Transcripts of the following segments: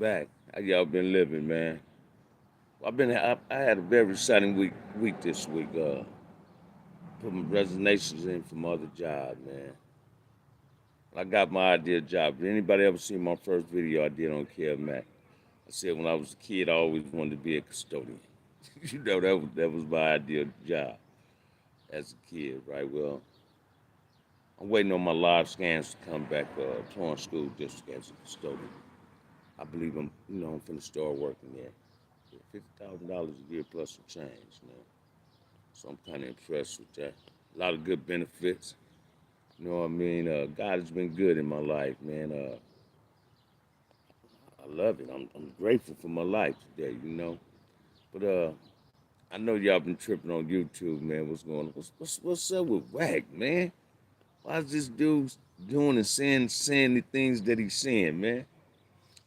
back. How y'all been living, man? I had a very exciting week this week. Put my resignations in for my other job, man. I got my ideal job. Did anybody ever see my first video I did on CareMac? I said when I was a kid, I always wanted to be a custodian. You know that was my ideal job as a kid, right? Well, I'm waiting on my live scans to come back. Torrance School District as a custodian. I believe I'm finna start working there. $50,000 a year plus some change, man. So I'm kind of impressed with that. A lot of good benefits. You know what I mean? God has been good in my life, man. I love it. I'm grateful for my life today, you know. But I know y'all been tripping on YouTube, man. What's going on? What's up with Wack, man? Why is this dude doing and saying the things that he's saying, man?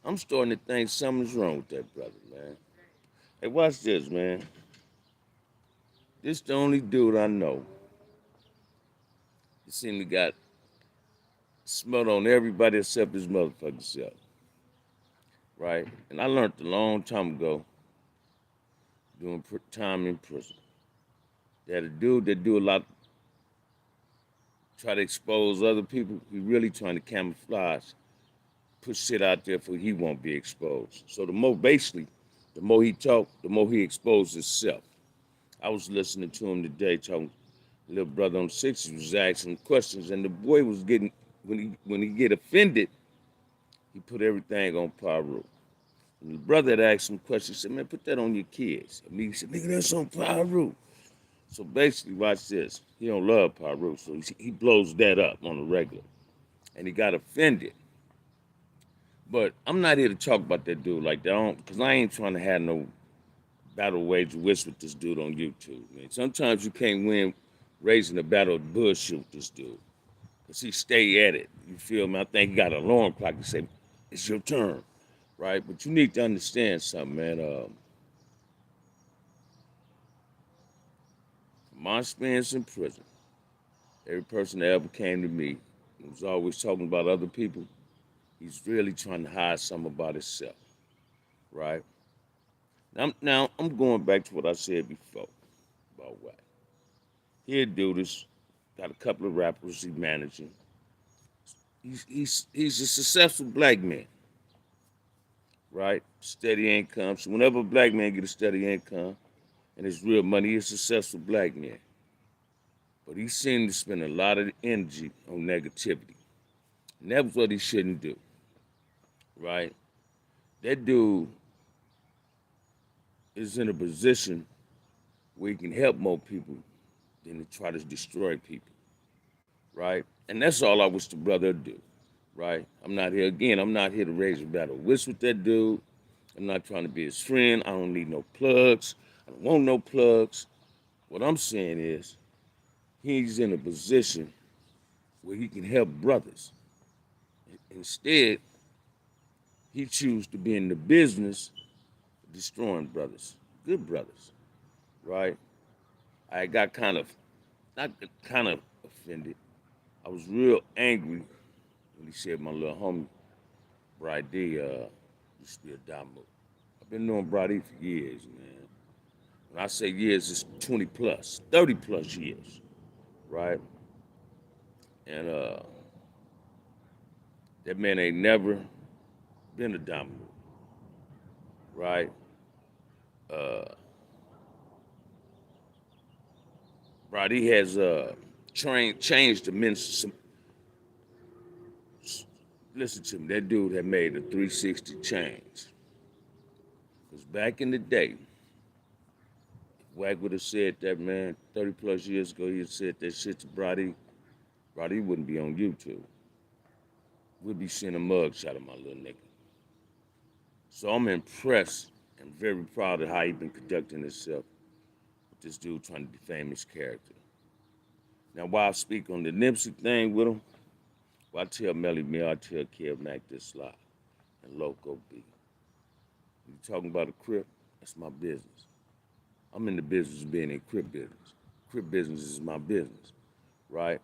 I'm starting to think something's wrong with that brother, man. Hey, watch this, man. This the only dude I know. He seemed to got smut on everybody except his motherfucking self, right? And I learned a long time ago doing time in prison that a dude that do a lot try to expose other people, he really trying to camouflage, put shit out there for he won't be exposed. So the more he talk, the more he exposed himself. I was listening to him today talking. Little brother on 60 was asking questions, and the boy was getting when he get offended, he put everything on Paru. And the brother had asked him questions. He said, "Man, put that on your kids." And he said, "Nigga, that's on Paru." So basically, watch this. He don't love Paru, so he blows that up on the regular, and he got offended. But I'm not here to talk about that dude like that, because I ain't trying to have no battle wage wits with this dude on YouTube, man. Sometimes you can't win raising a battle of bullshit with this dude. Because he stay at it. You feel me? I think he got an alarm clock to say, it's your turn, right? But you need to understand something, man. From my experience in prison, every person that ever came to me was always talking about other people. He's really trying to hide something about himself, right? Now I'm going back to what I said before about Wack. He'll do this. Got a couple of rappers he managing. He's a successful black man, right? Steady income. So whenever a black man get a steady income and it's real money, he's a successful black man. But he seemed to spend a lot of energy on negativity. And that was what he shouldn't do, right? That dude is in a position where he can help more people than to try to destroy people, right? And that's all I wish the brother would do, right? I'm not here to raise a battle wits with that dude. I'm not trying to be his friend. I don't need no plugs. I don't want no plugs. What I'm saying is he's in a position where he can help brothers. Instead, he chooses to be in the business of destroying brothers, good brothers, right? I got not kind of offended. I was real angry when he said my little homie, Brady, used to be a damo. I've been knowing Brady for years, man. When I say years, it's 20 plus, 30 plus years, right? And that man ain't never been a damo, right? Uh, Brady has changed the men's. Listen to me, that dude had made a 360 change. Because back in the day, Wack would have said that, man, 30 plus years ago, he had said that shit to Brady. Brady wouldn't be on YouTube. We'd be seeing a mug shot of my little nigga. So I'm impressed and very proud of how he been conducting himself with this dude trying to defame his character. Now, while I speak on the Nipsey thing with him, well, I tell Melly Mill, I tell Kev Mac this lie, and Loco B. You talking about a crip? That's my business. I'm in the business of being in crip business. Crip business is my business, right?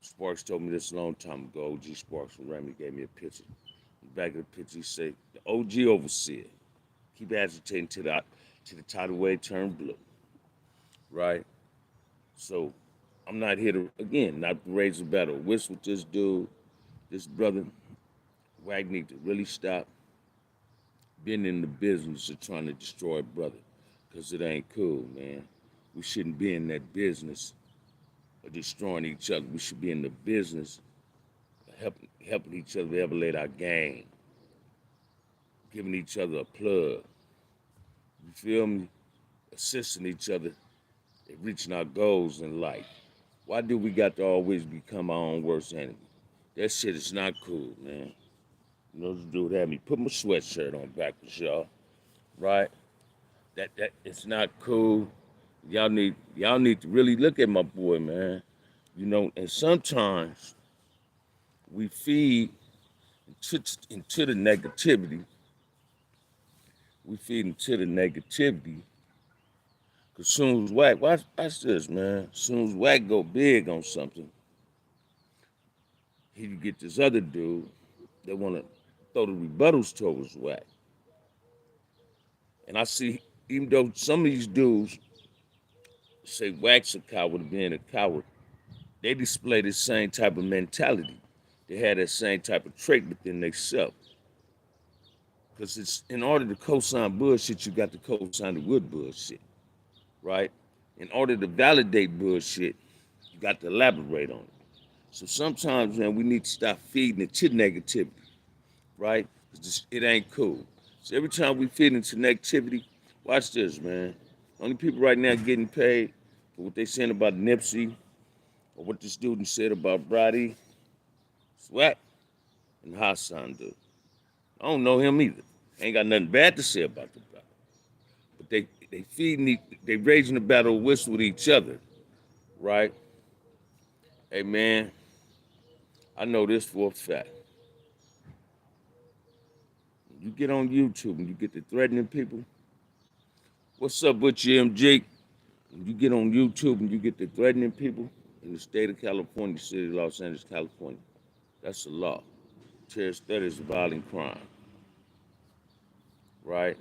Sparks told me this a long time ago. OG Sparks from Remy gave me a picture. back of the picture, he say, the OG overseer. Keep agitating to the tidal wave turn blue, right? So I'm not here to, again, not to raise a battle. Wish with this dude, this brother, Wag need to really stop being in the business of trying to destroy a brother, because it ain't cool, man. We shouldn't be in that business of destroying each other. We should be in the business of helping each other elevate our game, giving each other a plug. You feel me? Assisting each other in reaching our goals in life. Why do we got to always become our own worst enemy? That shit is not cool, man. You know, this dude had me put my sweatshirt on backwards, y'all. Right? That it's not cool. Y'all need to really look at my boy, man. You know, and sometimes we feed into the negativity. We feed into the negativity. Cause soon as watch this, man. Soon as Wack go big on something, he can get this other dude that wanna throw the rebuttals towards Wack. And I see, even though some of these dudes say Wack's a coward, being a coward, they display the same type of mentality. They had that same type of trait within themselves. Because it's in order to co-sign bullshit, you got to co-sign the good bullshit, right? In order to validate bullshit, you got to elaborate on it. So sometimes, man, we need to stop feeding into negativity, right? It ain't cool. So every time we feed into negativity, watch this, man. Only people right now getting paid for what they saying about Nipsey or what this student said about Brady, Swat, and Hassan, dude. I don't know him either. Ain't got nothing bad to say about the brother. But they feeding, they raising the battle whistle with each other, right? Hey, man, I know this for a fact. You get on YouTube and you get to threatening people. What's up with you, MJ? When you get on YouTube and you get to threatening people in the state of California, city of Los Angeles, California, that's the law. Terrorist threat is a violent crime, right?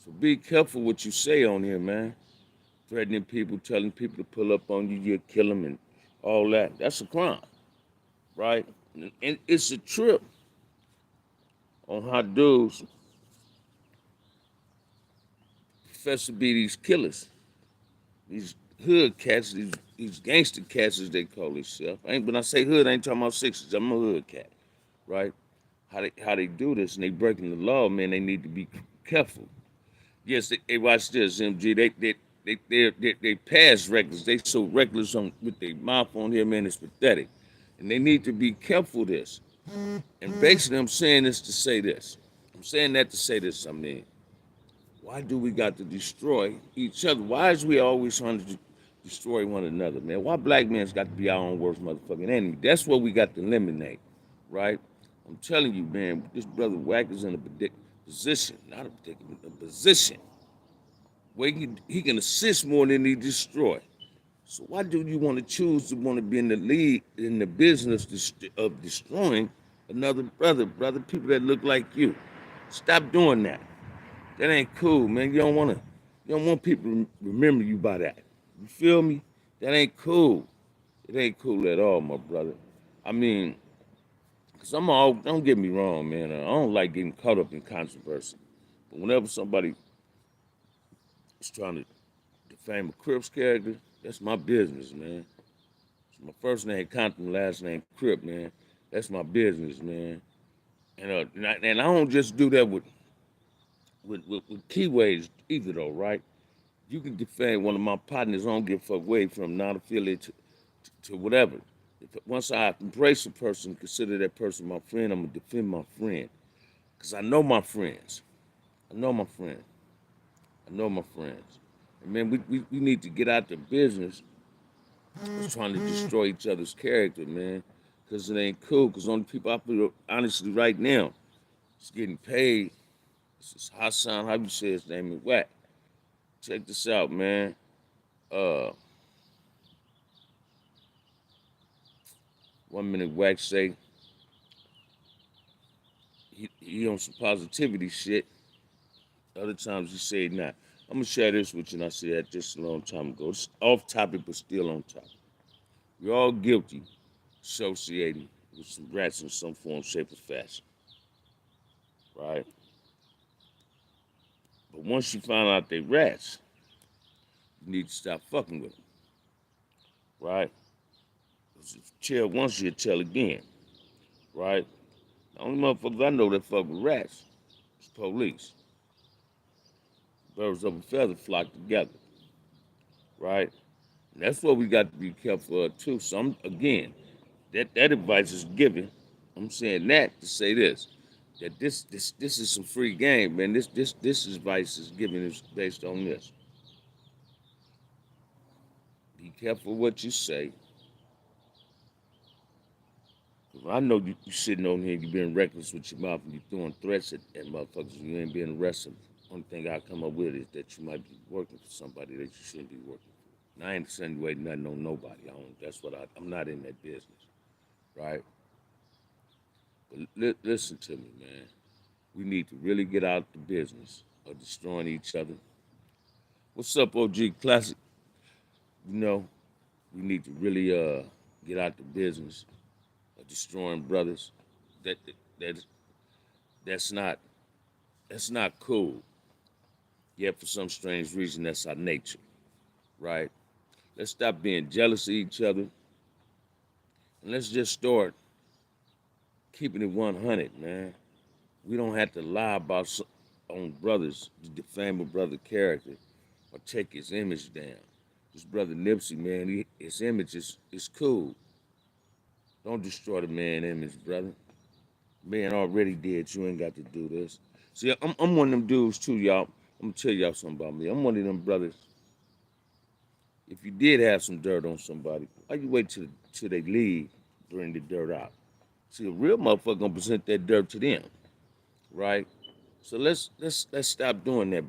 So be careful what you say on here, man. Threatening people, telling people to pull up on you, you'll kill them and all that. That's a crime, right? And it's a trip on how dudes profess to be these killers, these hood cats, these gangster cats as they call themselves. When I say hood, I ain't talking about sixes. I'm a hood cat, right? How they do this and they breaking the law, man. They need to be careful. Yes, they watch this, MG. They pass reckless. They so reckless on with their mouth on here, man. It's pathetic, and they need to be careful of this. And basically, I'm saying this to say this. I'm saying that to say this. I mean, why do we got to destroy each other? Why is we always trying to destroy one another, man? Why black men's got to be our own worst motherfucking enemy? That's what we got to eliminate, right? I'm telling you, man, this brother Wack is in a position, not a predicament, a position where he can assist more than he destroy. So why do you want to choose to want to be in the lead in the business of destroying another brother, people that look like you? Stop doing that. That ain't cool, man. You don't want people to remember you by that. You feel me? That ain't cool. It ain't cool at all, my brother. I mean, cause don't get me wrong, man. I don't like getting caught up in controversy. But whenever somebody is trying to defame a Crips character, that's my business, man. So my first name Compton, last name Crip, man. That's my business, man. And I don't just do that with keyways either, though, right? You can defame one of my partners. I don't give a fuck away from not affiliated to whatever. Once I embrace a person, consider that person my friend, I'm gonna defend my friend. Cause I know my friends. I know my friends. I know my friends. And man, we need to get out the business of trying to destroy each other's character, man. Cause it ain't cool. Cause only people I feel honestly right now is getting paid. This is Hassan, how you say his name is Wack. Check this out, man. Uh 1 minute Wack say he on some positivity shit. Other times he say not. I'm gonna share this with you, and I said that just a long time ago. It's off topic, but still on topic. We're all guilty associating with some rats in some form, shape, or fashion, right? But once you find out they rats, you need to stop fucking with them, right? 'Cause if you tell once, you tell again, right? The only motherfuckers I know that fuck with rats is police. Birds of a feather flock together, right? And that's what we got to be careful of too. So again, that advice is given. I'm saying that to say this, that this is some free game, man. This advice is given is based on this. Be careful what you say. 'Cause I know you sitting on here, you being reckless with your mouth and you throwing threats at motherfuckers. You ain't being arrested. Only thing I come up with is that you might be working for somebody that you shouldn't be working for. And I ain't insinuating nothing on nobody. I don't, that's what I'm not in that business, right? But listen to me, man. We need to really get out the business of destroying each other. What's up, OG Classic? You know, we need to really get out the business of destroying brothers. That that that's not that's not cool. Yet for some strange reason, that's our nature, right? Let's stop being jealous of each other, and let's just start keeping it 100, man. We don't have to lie about on brothers to defame a brother character or take his image down. This brother Nipsey, man, his image is cool. Don't destroy the man image, brother. Man already did. You ain't got to do this. See, I'm one of them dudes too, y'all. I'm gonna tell y'all something about me. I'm one of them brothers. If you did have some dirt on somebody, why you wait till they leave, bring the dirt out? See, a real motherfucker gonna present that dirt to them, right? So let's stop doing that.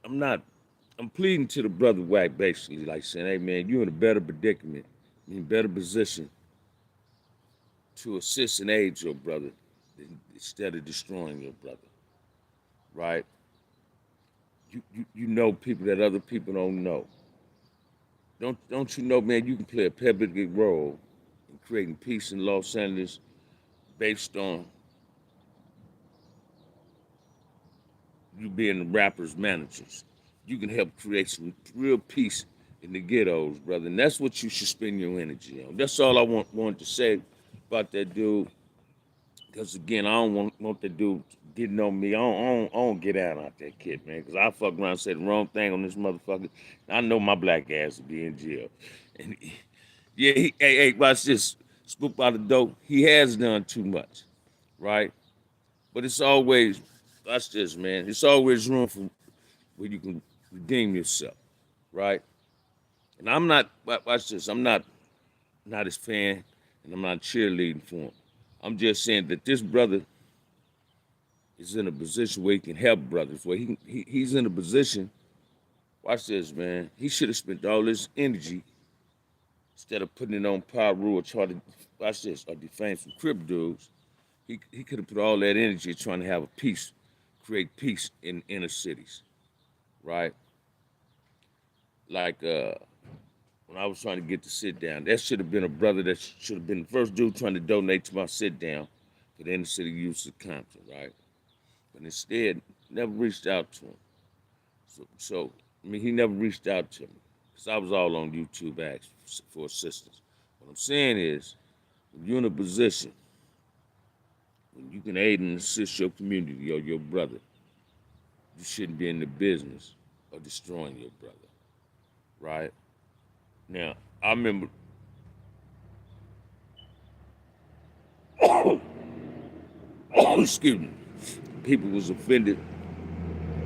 I'm not. I'm pleading to the brother Wack basically, like saying, hey man, you in a better predicament, you in a better position to assist and aid your brother instead of destroying your brother, right? You know people that other people don't know. Don't you know, man? You can play a pivotal role in creating peace in Los Angeles based on you being the rappers' managers. You can help create some real peace in the ghettos, brother. And that's what you should spend your energy on. That's all I wanted to say about that dude. Because again, I don't want that dude getting on me. I don't get out that kid, man. Because I fuck around and say the wrong thing on this motherfucker. I know my black ass will be in jail. And yeah, hey, watch this. Scoop out the dope. He has done too much, right? But it's always, watch this, man. It's always room for where you can redeem yourself, right? And I'm not, watch this. I'm not his fan, and I'm not cheerleading for him. I'm just saying that this brother is in a position where he can help brothers. Where he's in a position. Watch this, man. He should have spent all his energy instead of putting it on Pyru or try to watch this or defame some Crip dudes. He could have put all that energy trying to have a peace, create peace in inner cities, right? Like when I was trying to get the sit down, that should have been a brother that should have been the first dude trying to donate to my sit down for the inner city youth of Compton, right? But instead, never reached out to him. So I mean, he never reached out to me because I was all on YouTube asking for assistance. What I'm saying is, when you're in a position when you can aid and assist your community or your brother, you shouldn't be in the business of destroying your brother, right? Now, I remember, excuse me, people was offended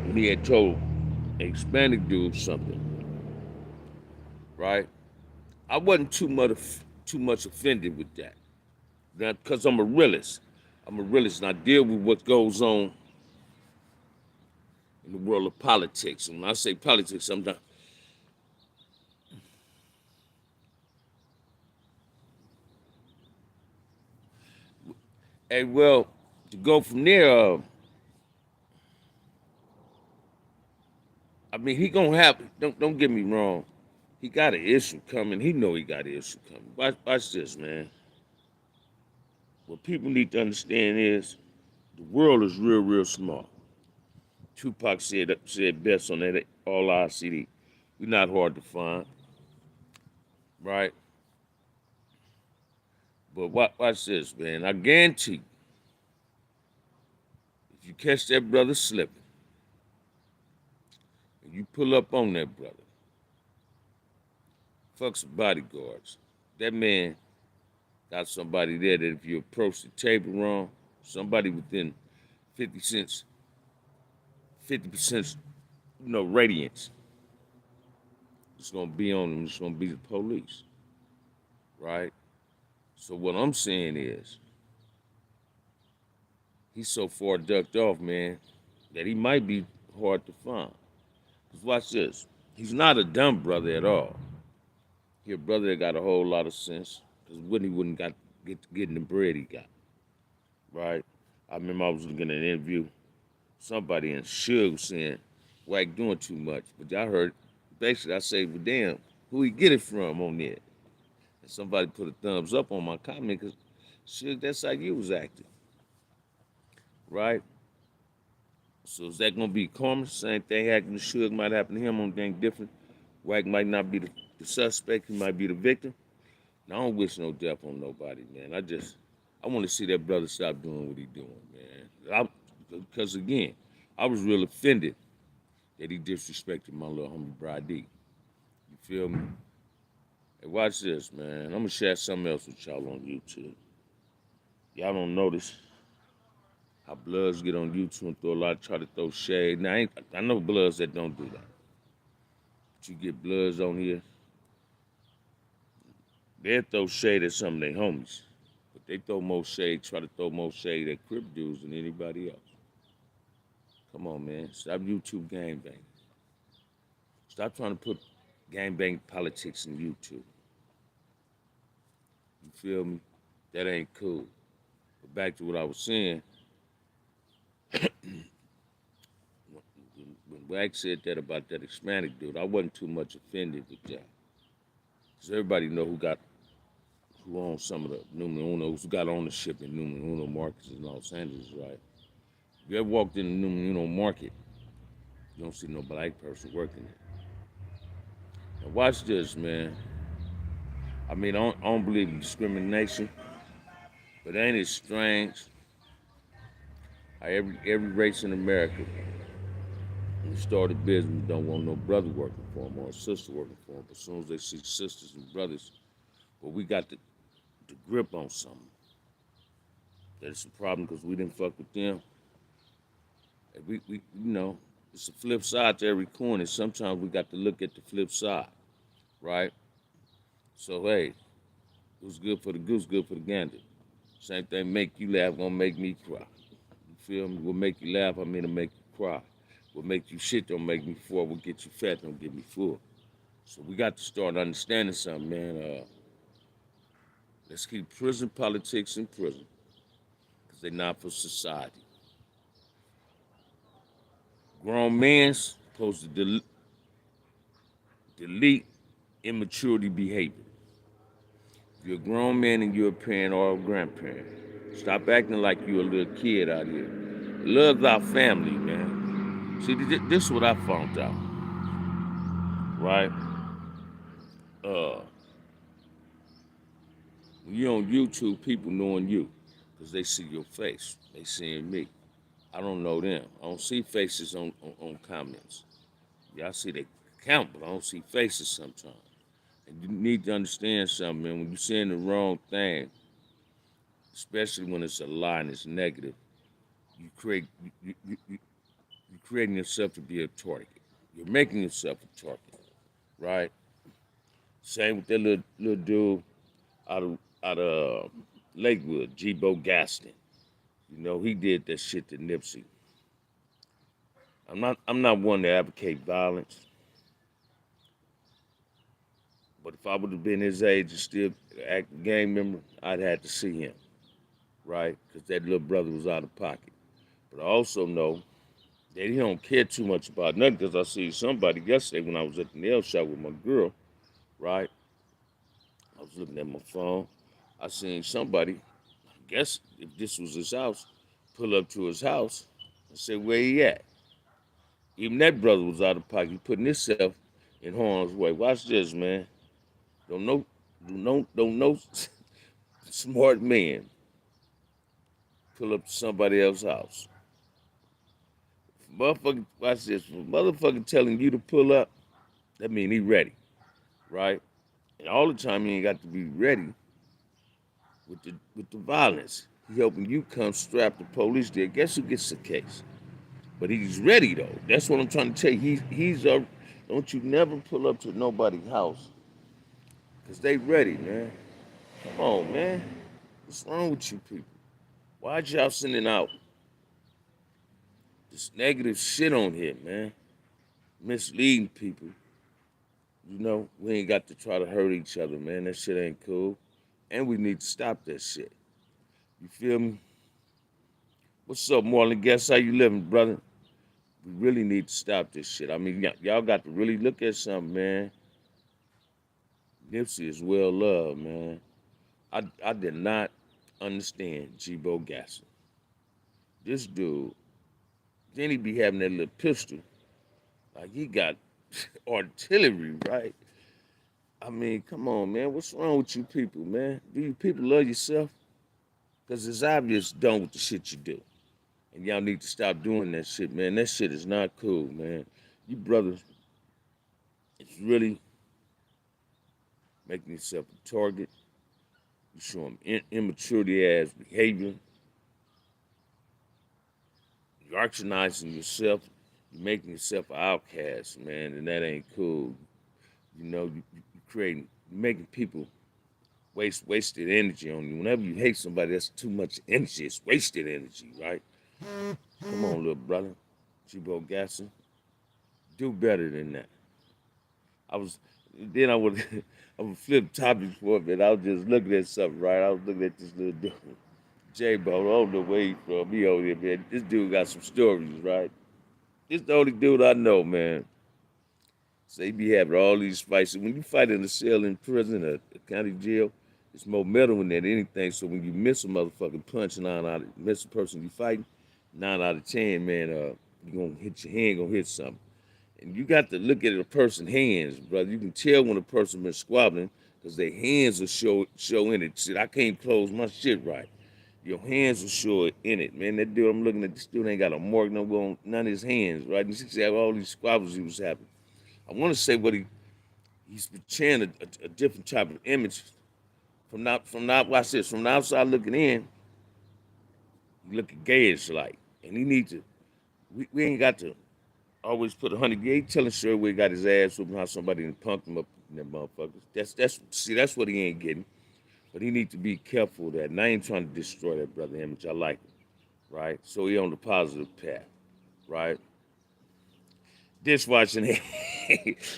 when he had told a Hispanic dude something, right? I wasn't too much offended with that. Now, because I'm a realist. I'm a realist and I deal with what goes on in the world of politics. And when I say politics, sometimes Hey, well, to go from there, I mean, he gonna have. Don't get me wrong. He got an issue coming. He know he got an issue coming. Watch this, man. What people need to understand is the world is real, real small. Tupac said best on that All Our CD. We're not hard to find, right? But watch this, man. I guarantee you, if you catch that brother slipping, and you pull up on that brother, fuck some bodyguards. That man got somebody there that if you approach the table wrong, somebody within 50 cents, 50%, radiance, it's gonna be on them. It's gonna be the police, right? So what I'm saying is, he's so far ducked off, man, that he might be hard to find. Cause watch this. He's not a dumb brother at all. He a brother that got a whole lot of sense. Cause Whitney wouldn't got getting the bread he got, right? I remember I was looking at an interview. Somebody in Suge was saying, Wack doing too much. But I heard, basically, I say, well, damn, who he get it from on there? And somebody put a thumbs up on my comment because Suge, that's how you was acting, right? So is that gonna be karma? Same thing happened to Suge might happen to him on thing different. Wack might not be the suspect, he might be the victim. Now, I don't wish no death on nobody, man. I want to see that brother stop doing what he doing, man. Because again, I was real offended that he disrespected my little homie Brady. You feel me? Hey, watch this, man. I'm gonna share something else with y'all on YouTube. Y'all don't notice how Bloods get on YouTube and try to throw shade. Now, I know Bloods that don't do that. But you get Bloods on here, they'll throw shade at some of their homies. But they try to throw more shade at Crip dudes than anybody else. Come on, man. Stop YouTube gangbanging. Stop trying to put gangbang politics in YouTube. You feel me? That ain't cool. But back to what I was saying, when Wack said that about that Hispanic dude, I wasn't too much offended with that. Because everybody know who owns some of the Numero Unos, who got ownership in Numero Uno markets in Los Angeles, right? If you ever walked in the Numero Uno market, you don't see no black person working it. Now watch this, man. I mean, I don't believe in discrimination, but ain't it strange how every race in America, when they start a business, don't want no brother working for them or a sister working for them. But as soon as they see sisters and brothers, well, we got the grip on something. That it's a problem because we didn't fuck with them. And it's a flip side to every coin, and sometimes we got to look at the flip side, right? So hey, what's good for the goose, good for the gander. Same thing, make you laugh, gonna make me cry. You feel me? What make you laugh, I mean to make you cry. What make you shit don't make me full. What get you fat don't get me full. So we got to start understanding something, man. Let's keep prison politics in prison, because they're not for society. Grown men's supposed to delete immaturity behavior. If you're a grown man and you're a parent or a grandparent, stop acting like you're a little kid out here. Love our family, man. See, this is what I found out, right? Uh, when you're on YouTube, people knowing you because they see your face. They seeing me. I don't know them. I don't see faces on comments. Yeah, I see they count, but I don't see faces sometimes. And you need to understand something, man. When you're saying the wrong thing, especially when it's a lie and it's negative, you create you're creating yourself to be a target. You're making yourself a target, right? Same with that little dude out of Lakewood, G-Bo Gaston. You know, he did that shit to Nipsey. I'm not one to advocate violence, but if I would have been his age and still act a gang member, I'd have to see him, right? Because that little brother was out of pocket. But I also know that he don't care too much about nothing because I see somebody yesterday when I was at the nail shop with my girl, right? I was looking at my phone. I seen somebody, I guess if this was his house, pull up to his house and say, where he at? Even that brother was out of pocket. He putting himself in harm's way. Watch this, man. Don't know, don't know smart man pull up to somebody else's house. Motherfucker, watch this. Motherfucker telling you to pull up, that mean he ready, right? And all the time he ain't got to be ready with the violence. He helping you come strap the police there. Guess who gets the case? But he's ready though. That's what I'm trying to tell you. He's a. Don't you never pull up to nobody's house, cause they ready, man. Come on, man. What's wrong with you people? Why y'all sending out this negative shit on here, man? Misleading people. You know, we ain't got to try to hurt each other, man. That shit ain't cool. And we need to stop that shit. You feel me? What's up, Marlon? Guess how you living, brother? We really need to stop this shit. I mean, y'all got to really look at something, man. Nipsey is well loved, man. I did not understand G-Bo Gasson. This dude, then he be having that little pistol. Like he got artillery, right? I mean, come on, man. What's wrong with you people, man? Do you people love yourself? Because it's obvious done with the shit you do. And y'all need to stop doing that shit, man. That shit is not cool, man. You brothers, it's really making yourself a target. You show them immaturity ass behavior. You're archinizing yourself. You're making yourself an outcast, man, and that ain't cool. You know, you creating, making people wasted energy on you. Whenever you hate somebody, that's too much energy. It's wasted energy, right? Come on, little brother. G-Bo Gasson. Do better than that. Then I would I would flip topics for a bit. I was just looking at something, right? I was looking at this little dude. J-Bo, I don't know where he from. He over here, man. This dude got some stories, right? This the only dude I know, man. So he be having all these fights. When you fight in a cell in prison or a county jail, it's more metal than anything. So when you miss a motherfucking punch, miss a person you fighting, 9 out of 10, man, you gonna hit your hand, gonna hit something. And you got to look at a person's hands, brother. You can tell when a person been squabbling because their hands will show in it. Shit, I can't close my shit right. Your hands will show in it, man. That dude I'm looking at, this dude ain't got a mark no on none of his hands, right? And you see all these squabbles he was having. I want to say what he's portraying a different type of image watch this, from the outside looking in, he looking gayish like. And he needs to, we ain't got to always put 100. He ain't telling sure where he got his ass whooping, how somebody done punked him up in that motherfuckers. That's what he ain't getting. But he need to be careful of that. And I ain't trying to destroy that brother image. I like him, right? So he on the positive path, right? Dishwashing.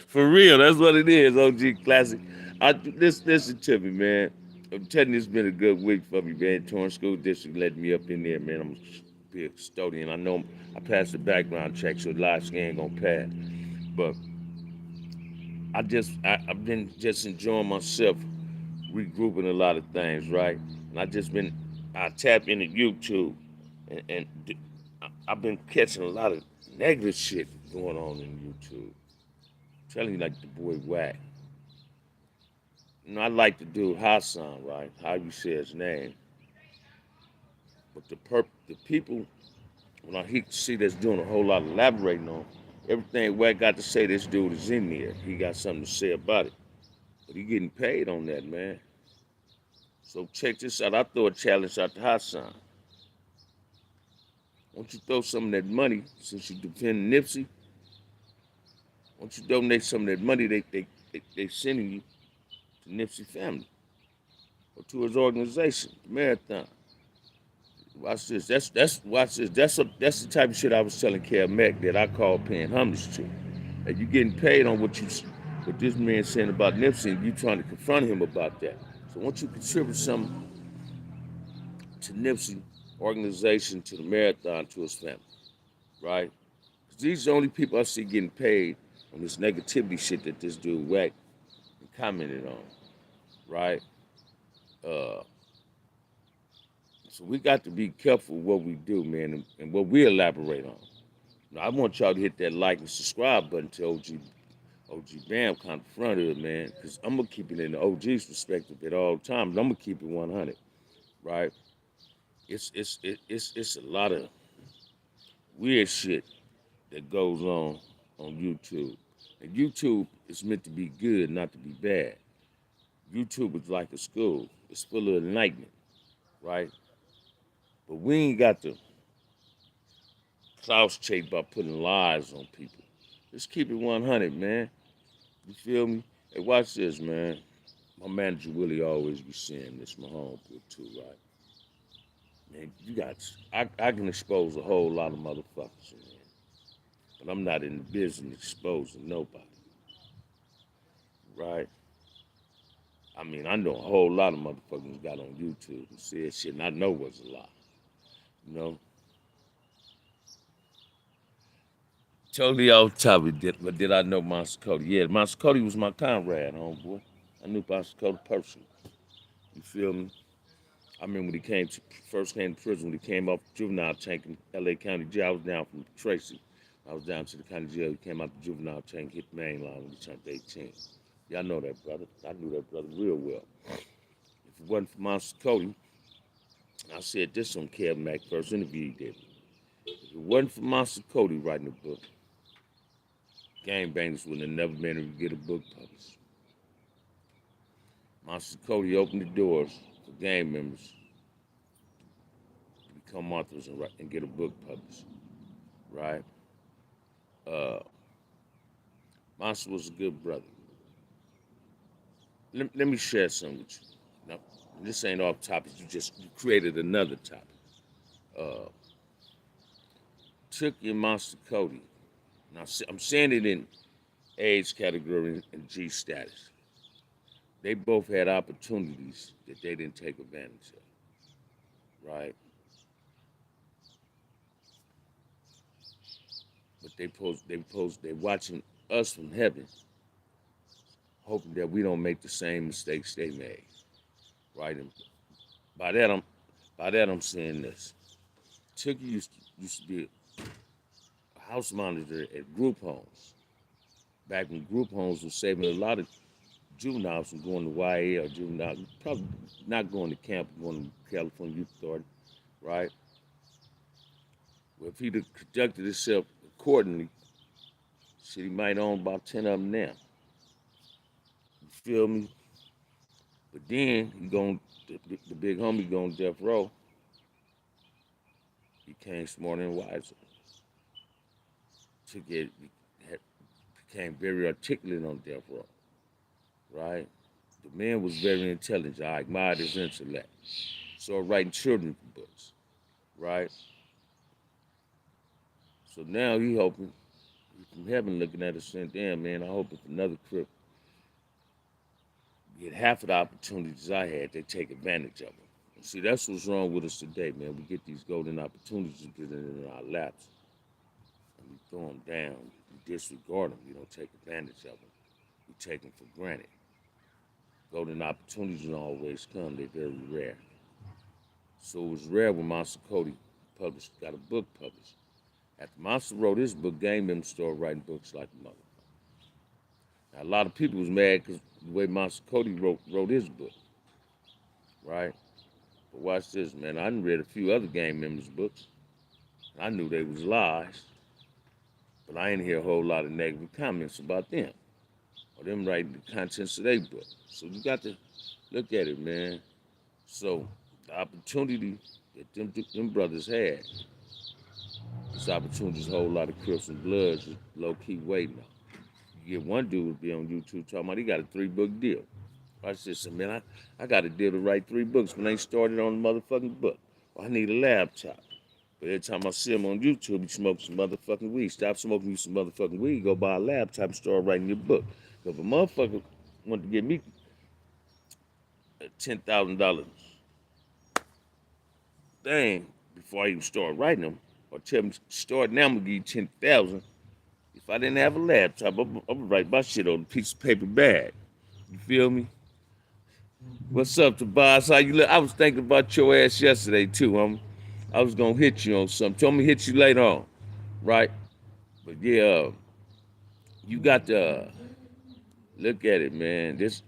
For real, that's what it is, OG Classic. Listen to me, man. I'm telling you, it's been a good week for me, man. Torrance School District letting me up in there, man. I'm be a custodian. I know I passed the background check, so the live scan gonna pass. But I've been just enjoying myself, regrouping a lot of things, right? And I tap into YouTube, and I've been catching a lot of negative shit going on in YouTube. I'm telling you, like the boy Wack. You know, I like the dude Hassan, right? How you say his name. But the people, when I see that's doing a whole lot of elaborating on everything Wack got to say, this dude is in there. He got something to say about it. But he getting paid on that, man. So check this out. I throw a challenge out to Hassan. Why don't you throw some of that money, since you defend Nipsey? Why don't you donate some of that money they sending you to Nipsey family or to his organization, the Marathon? Watch this. Watch this. That's the type of shit I was telling Cal Mack that I call paying homage to. And you getting paid on what this man saying about Nipsey, and you trying to confront him about that. So once you contribute some to Nipsey organization, to the marathon, to his family, right? 'Cause these are the only people I see getting paid on this negativity shit that this dude whacked and commented on, right? Uh, so we got to be careful what we do, man, and what we elaborate on. Now, I want y'all to hit that like and subscribe button to OG Bam kind of front of it, man, because I'm gonna keep it in the OG's perspective at all times. I'm gonna keep it 100, right? It's a lot of weird shit that goes on YouTube. And YouTube is meant to be good, not to be bad. YouTube is like a school. It's full of enlightenment, right? But we ain't got to clout chase by putting lies on people. Let's keep it 100, man. You feel me? Hey, watch this, man. My manager Willie always be saying this, my homeboy too, right? Man, I can expose a whole lot of motherfuckers, man. But I'm not in the business of exposing nobody, right? I mean, I know a whole lot of motherfuckers got on YouTube and said shit, and I know was a lie. You know, totally off topic, but did I know Monster Cody? Yeah, Monster Cody was my comrade, homeboy. I knew Monster Cody personally. You feel me? I remember when he first came to prison, when he came off juvenile tank in L.A. County Jail. I was down from Tracy. I was down to the county jail. He came out the juvenile tank, hit the main line when he turned 18. Y'all know that brother. I knew that brother real well. If it wasn't for Monster Cody, I said this on Kev Mack first interview he did. If it wasn't for Monster Cody writing the book, Gangbangers would have never been able to get a book published. Monster Cody opened the doors for gang members to become authors and get a book published, right? Uh, Monster was a good brother. Let me share something with you. Now, this ain't off topic. You created another topic. Uh, Tookie and Monster Cody. Now, I'm saying it in age category and G status. They both had opportunities that they didn't take advantage of, right? But they're watching us from heaven, hoping that we don't make the same mistakes they made, right? And by that I'm saying this. Tookie used to be a house monitor at group homes. Back when group homes were saving a lot of juveniles from going to YA or juvenile, probably not going to camp, going to California Youth Authority, right? Well, if he'd have conducted himself accordingly, shit, he might own about 10 of them now. You feel me? But then the big homie going death row. He came smarter and wiser. Became very articulate on death row, right? The man was very intelligent. I admired his intellect. So writing children's books, right? So now he hoping from heaven looking at us saying, damn man, I hope if another crip get half of the opportunities I had, they take advantage of them. And see, that's what's wrong with us today, man. We get these golden opportunities and get it in our laps. And we throw them down. We disregard them. We don't take advantage of them. We take them for granted. Golden opportunities don't always come. They're very rare. So it was rare when Monster Cody got a book published. After Monster wrote his book, Game Members started writing books like a mother. Now, a lot of people was mad because the way Monster Cody wrote his book, right? But watch this, man. I done read a few other Gang Members books. I knew they was lies, but I didn't hear a whole lot of negative comments about them or them writing the contents of their book. So you got to look at it, man. So the opportunity that them brothers had, this opportunity is a whole lot of Crips and Bloods low-key waiting on. You get one dude would be on YouTube talking about he got a 3-book deal. I said, man, I got a deal to write 3 books when they started on the motherfucking book. Well, I need a laptop. But every time I see him on YouTube, he smokes some motherfucking weed. Stop smoking you some motherfucking weed, go buy a laptop and start writing your book. If a motherfucker wanted to give me $10,000 thing before I even start writing them, or tell me start now. I'm gonna give you 10,000. If I didn't have a laptop, I'm write my shit on a piece of paper bag. You feel me? What's up, Tobias? How you look? I was thinking about your ass yesterday too. I was gonna hit you on something. Told me hit you later on, right? But yeah, you got to look at it, man. This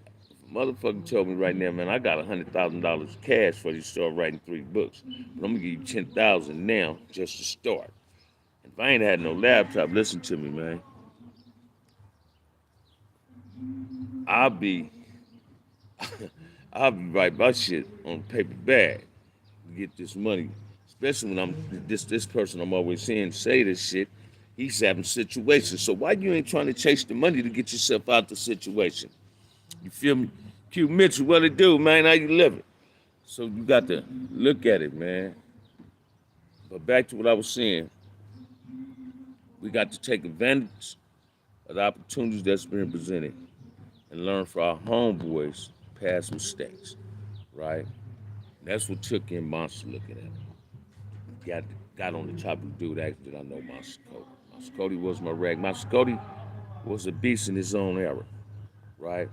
motherfucker told me right now, man, I got $100,000 cash for you to start writing 3 books. But I'm gonna give you 10,000 now just to start. If I ain't had no laptop, listen to me, man. I'll be I'll be writing my shit on paper bag to get this money. Especially when I'm this person I'm always seeing say this shit. He's having situations. So why you ain't trying to chase the money to get yourself out the situation? You feel me? Q Mitchell, what it do, man? How you living? So you got to look at it, man. But back to what I was saying, we got to take advantage of the opportunities that's been presented and learn from our homeboys' past mistakes, right? And that's what took in Monster looking at it. Got on the topic of dude that I know Monster Cody. Monster Cody was my rag. Monster Cody was a beast in his own era, right?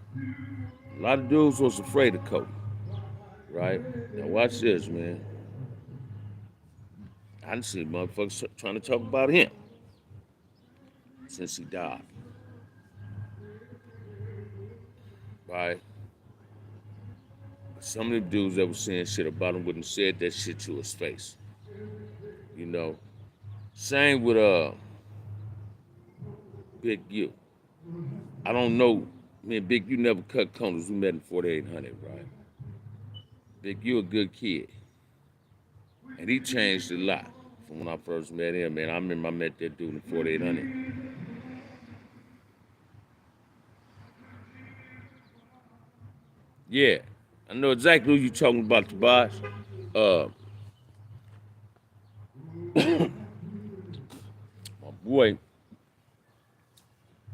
A lot of dudes was afraid of Cody, right? Now watch this, man. I done seen motherfuckers trying to talk about him since he died, right? But some of the dudes that was saying shit about him wouldn't have said that shit to his face, you know. Same with Big U. I don't know. Me and Big U never cut corners. We met in 4800, right? Big U a good kid, and he changed a lot from when I first met him. Man, I remember I met that dude in 4800. Yeah, I know exactly who you talking about, Tobias. Uh, my boy.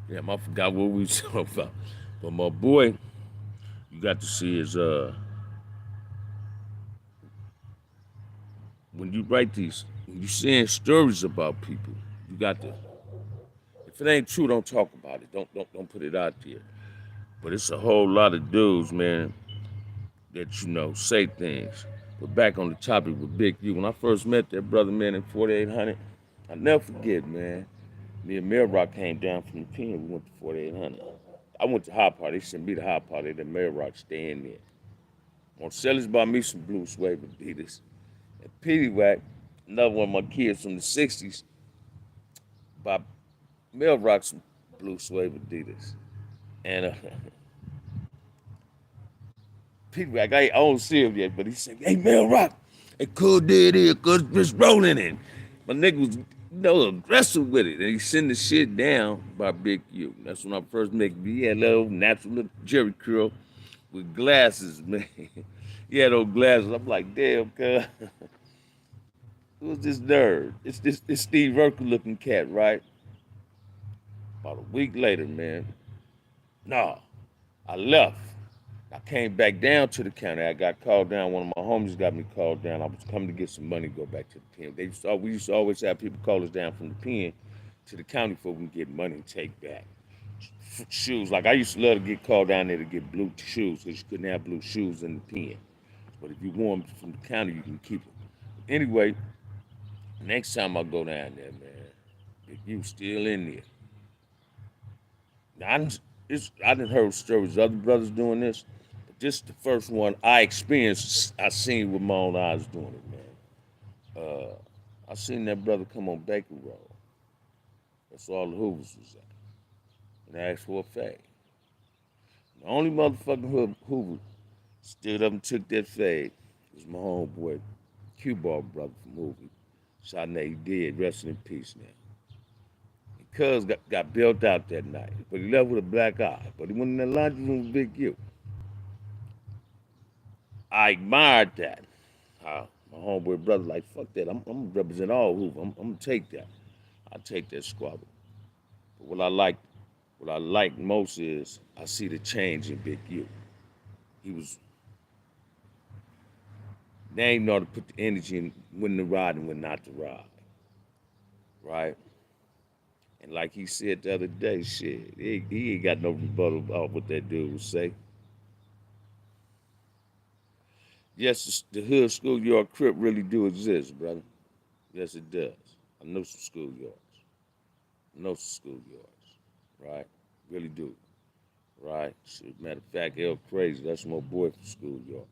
Yeah, I forgot what we was talking about. But my boy, you got to see is when you write these, when you saying stories about people, you got to. If it ain't true, don't talk about it. Don't put it out there. But it's a whole lot of dudes, man, that say things. But back on the topic with Big U, when I first met that brother, man, in 4800, I never forget, man. Me and Mel Rock came down from the pen. We went to 4800. I went to Hot Party. They sent me to Hot Party. Then Mel Rock staying there. Marcellus bought me some blue suede Adidas. And Petey Wack, another one of my kids from the 60s, bought Mel Rock some blue suede Adidas. And Petey Wack, I don't see him yet, but he said, hey, Mel Rock, it could did it, cause it's rolling in. My nigga was, aggressive with it. And he sent the shit down by Big U. That's when I first met him. He had a little natural little Jerry curl with glasses, man. He had those glasses. I'm like, damn, cuz. Who's this nerd? It's Steve Urkel looking cat, right? About a week later, man. Nah, I left. I came back down to the county. I got called down. One of my homies got me called down. I was coming to get some money, go back to the pen. We used to always have people call us down from the pen to the county for we can get money and take back. Shoes, like I used to love to get called down there to get blue shoes because you couldn't have blue shoes in the pen. But if you want them from the county, you can keep them. Anyway, next time I go down there, man, if you still in there. Now, I didn't heard stories of other brothers doing this, but this is the first one I experienced. I seen with my own eyes doing it, man. I seen that brother come on Baker Road. That's all the Hoovers was at. And I asked for a fade. The only motherfucking Hoover stood up and took that fade was my homeboy, Q-Ball brother from Movie. Shanae dead, resting in peace now. Cuz got built out that night, but he left with a black eye. But he went in the laundry room with Big U. I admired that. My homeboy brother like, fuck that. I'm gonna represent all Hoover. I'm gonna take that. I take that squabble. But what I like most is I see the change in Big U. He was They ain't know how to put the energy in when to ride and when not to ride, right? And like he said the other day, shit, he ain't got no rebuttal about what that dude would say. Yes, the hood schoolyard crip really do exist, brother. Yes, it does. I know some schoolyards. I know some schoolyards, right? Really do, right? Shit, matter of fact, L Crazy, that's my boy from schoolyard.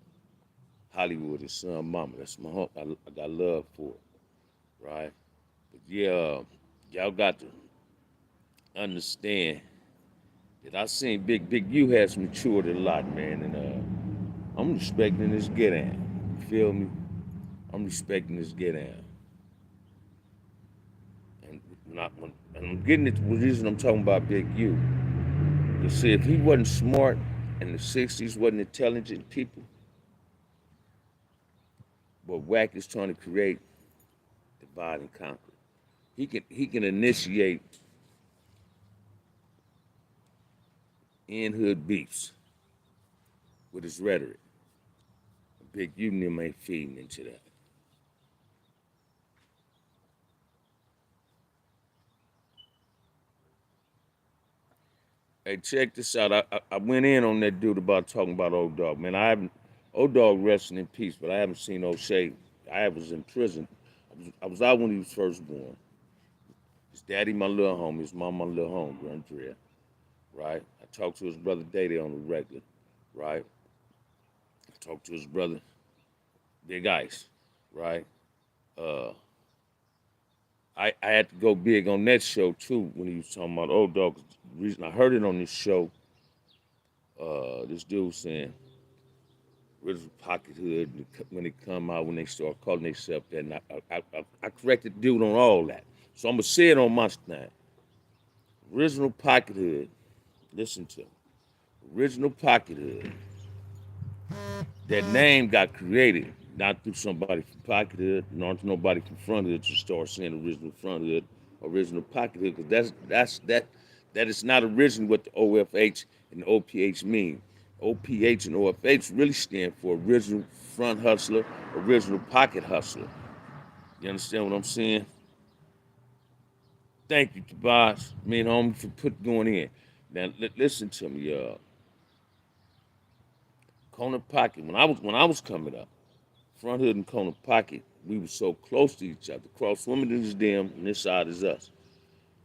Hollywood, his son, mama. That's my home. I got love for it, right? But yeah, y'all got to understand that I seen Big U has matured a lot, man, and I'm respecting this get down. You feel me? I'm respecting this get down. And and I'm getting it. The reason I'm talking about Big U, you see, if he wasn't smart in the '60s, wasn't intelligent people, but Wack is trying to create, divide and conquer. He can initiate in hood beefs with his rhetoric. Big U and them ain't feeding into that. Hey, check this out. I went in on that dude about talking about Old Dog. Man, I haven't, Old Dog resting in peace, but I haven't seen O'Shea. I was in prison. I was out when he was first born. His daddy, my little homie. His mom, my little homie, Andrea. Right? I talked to his brother Day on the regular. Right? I talked to his brother Big Ice. Right? Uh, I had to go big on that show too when he was talking about Old Dog. The reason I heard it on this show, this dude saying original pocket hood when they come out, when they start calling themselves that. And I corrected the dude on all that. So I'm going to say it on my stand. Original pocket hood, listen to me. Original pocket hood, that name got created not through somebody from pocket hood, not through nobody from front hood to start saying original front hood, original pocket hood, because that is not originally what the OFH and the OPH mean. OPH and OFH really stand for original front hustler, original pocket hustler. You understand what I'm saying? Thank you, Tobias, me and homie, for going in. Now listen to me, Corner Pocket. When I was coming up, Front Hood and Corner Pocket, we were so close to each other. Cross Wilmington is them, and this side is us.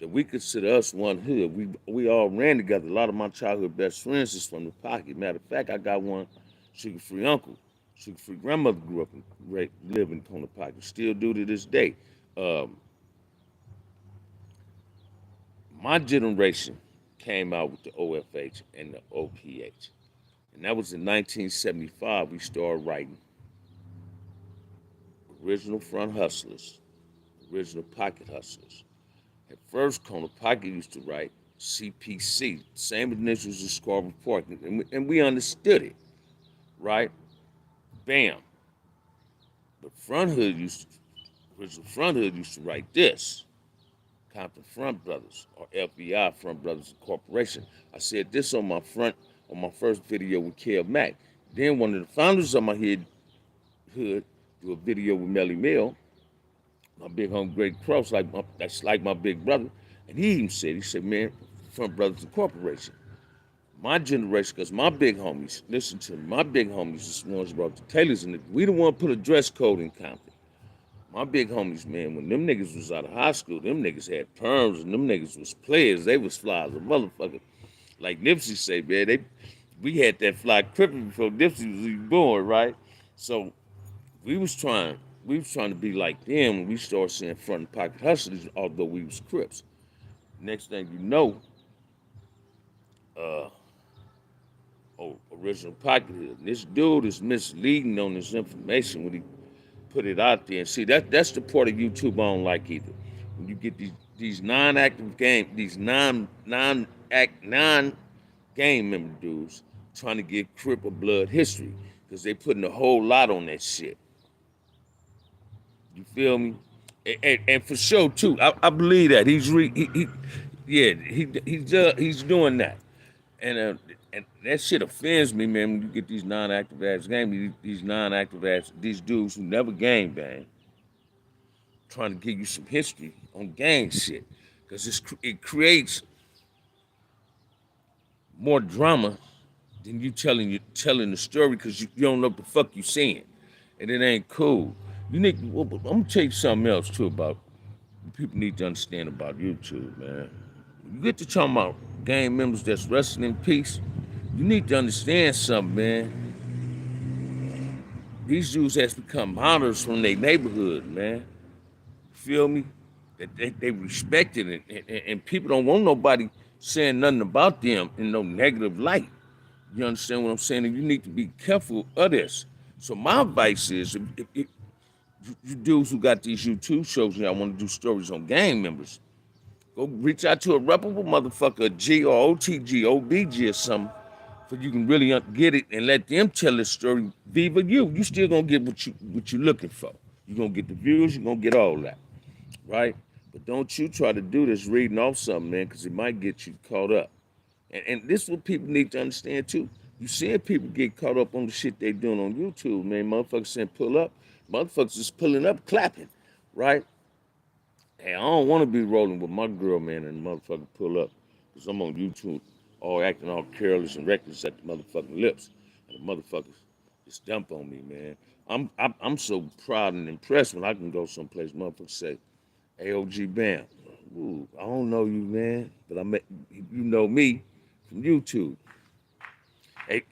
That we consider us one hood. We all ran together. A lot of my childhood best friends is from the Pocket. Matter of fact, I got one sugar free uncle. Sugar free grandmother grew up and lived in Corner Pocket. Still do to this day. Um, my generation came out with the OFH and the OPH. And that was in 1975. We started writing original front hustlers, original pocket hustlers. At first, Corner Pocket used to write CPC, same initials as Scarborough Park, and we understood it, right? Bam. But original Front Hood used to write this, Compton Front Brothers, or FBI Front Brothers Incorporation. I said this on my first video with Kev Mack. Then one of the founders of my hood do a video with Melly Mill, my big homie Greg Cross, that's like my big brother. And he said, man, Front Brothers Incorporation. My generation, because my big homies, listen to me, my big homies is the ones brought the Taylors, and we the one put a dress code in Compton. My big homies, man, when them niggas was out of high school, them niggas had perms, and them niggas was players. They was fly as a motherfucker. Like Nipsey say, man, we had that fly crippin' before Nipsey was even born, right? So we was trying to be like them when we started seeing front and pocket hustlers, although we was Crips. Next thing you know, uh, original pocket hood. This dude is misleading on this information when he put it out there. And see, that's the part of YouTube I don't like either. When you get these non-active game, these non-game member dudes trying to get Crip or Blood history because they putting a whole lot on that shit. You feel me? And for sure too, I believe that he's doing that, and And that shit offends me, man, when you get these non-active ass gang, these non-active ass, these dudes who never gang bang, trying to give you some history on gang shit. Because it creates more drama than you telling the story because you don't know what the fuck you saying. And it ain't cool. Well, I'm gonna tell you something else too about people need to understand about YouTube, man. When you get to talking about gang members that's resting in peace, you need to understand something, man. These dudes has become models from their neighborhood, man. Feel me? That they respect it, and people don't want nobody saying nothing about them in no negative light. You understand what I'm saying? And you need to be careful of this. So my advice is, if you dudes who got these YouTube shows and y'all want to do stories on gang members, go reach out to a reputable motherfucker, a G or OTG, OBG or something, so you can really get it and let them tell the story. Viva you. You still gonna get what you looking for. You gonna get the views, you gonna get all that, right? But don't you try to do this reading off something, man, because it might get you caught up. And this is what people need to understand too. You seeing people get caught up on the shit they doing on YouTube, man. Motherfuckers saying pull up. Motherfuckers is pulling up, clapping, right? Hey, I don't want to be rolling with my girl, man, and the motherfucker pull up. Because I'm on YouTube all acting all careless and reckless at the motherfucking lips. And the motherfuckers just dump on me, man. I'm so proud and impressed when I can go someplace, motherfuckers say, AOG Bam. Ooh, I don't know you, man, but you know me from YouTube.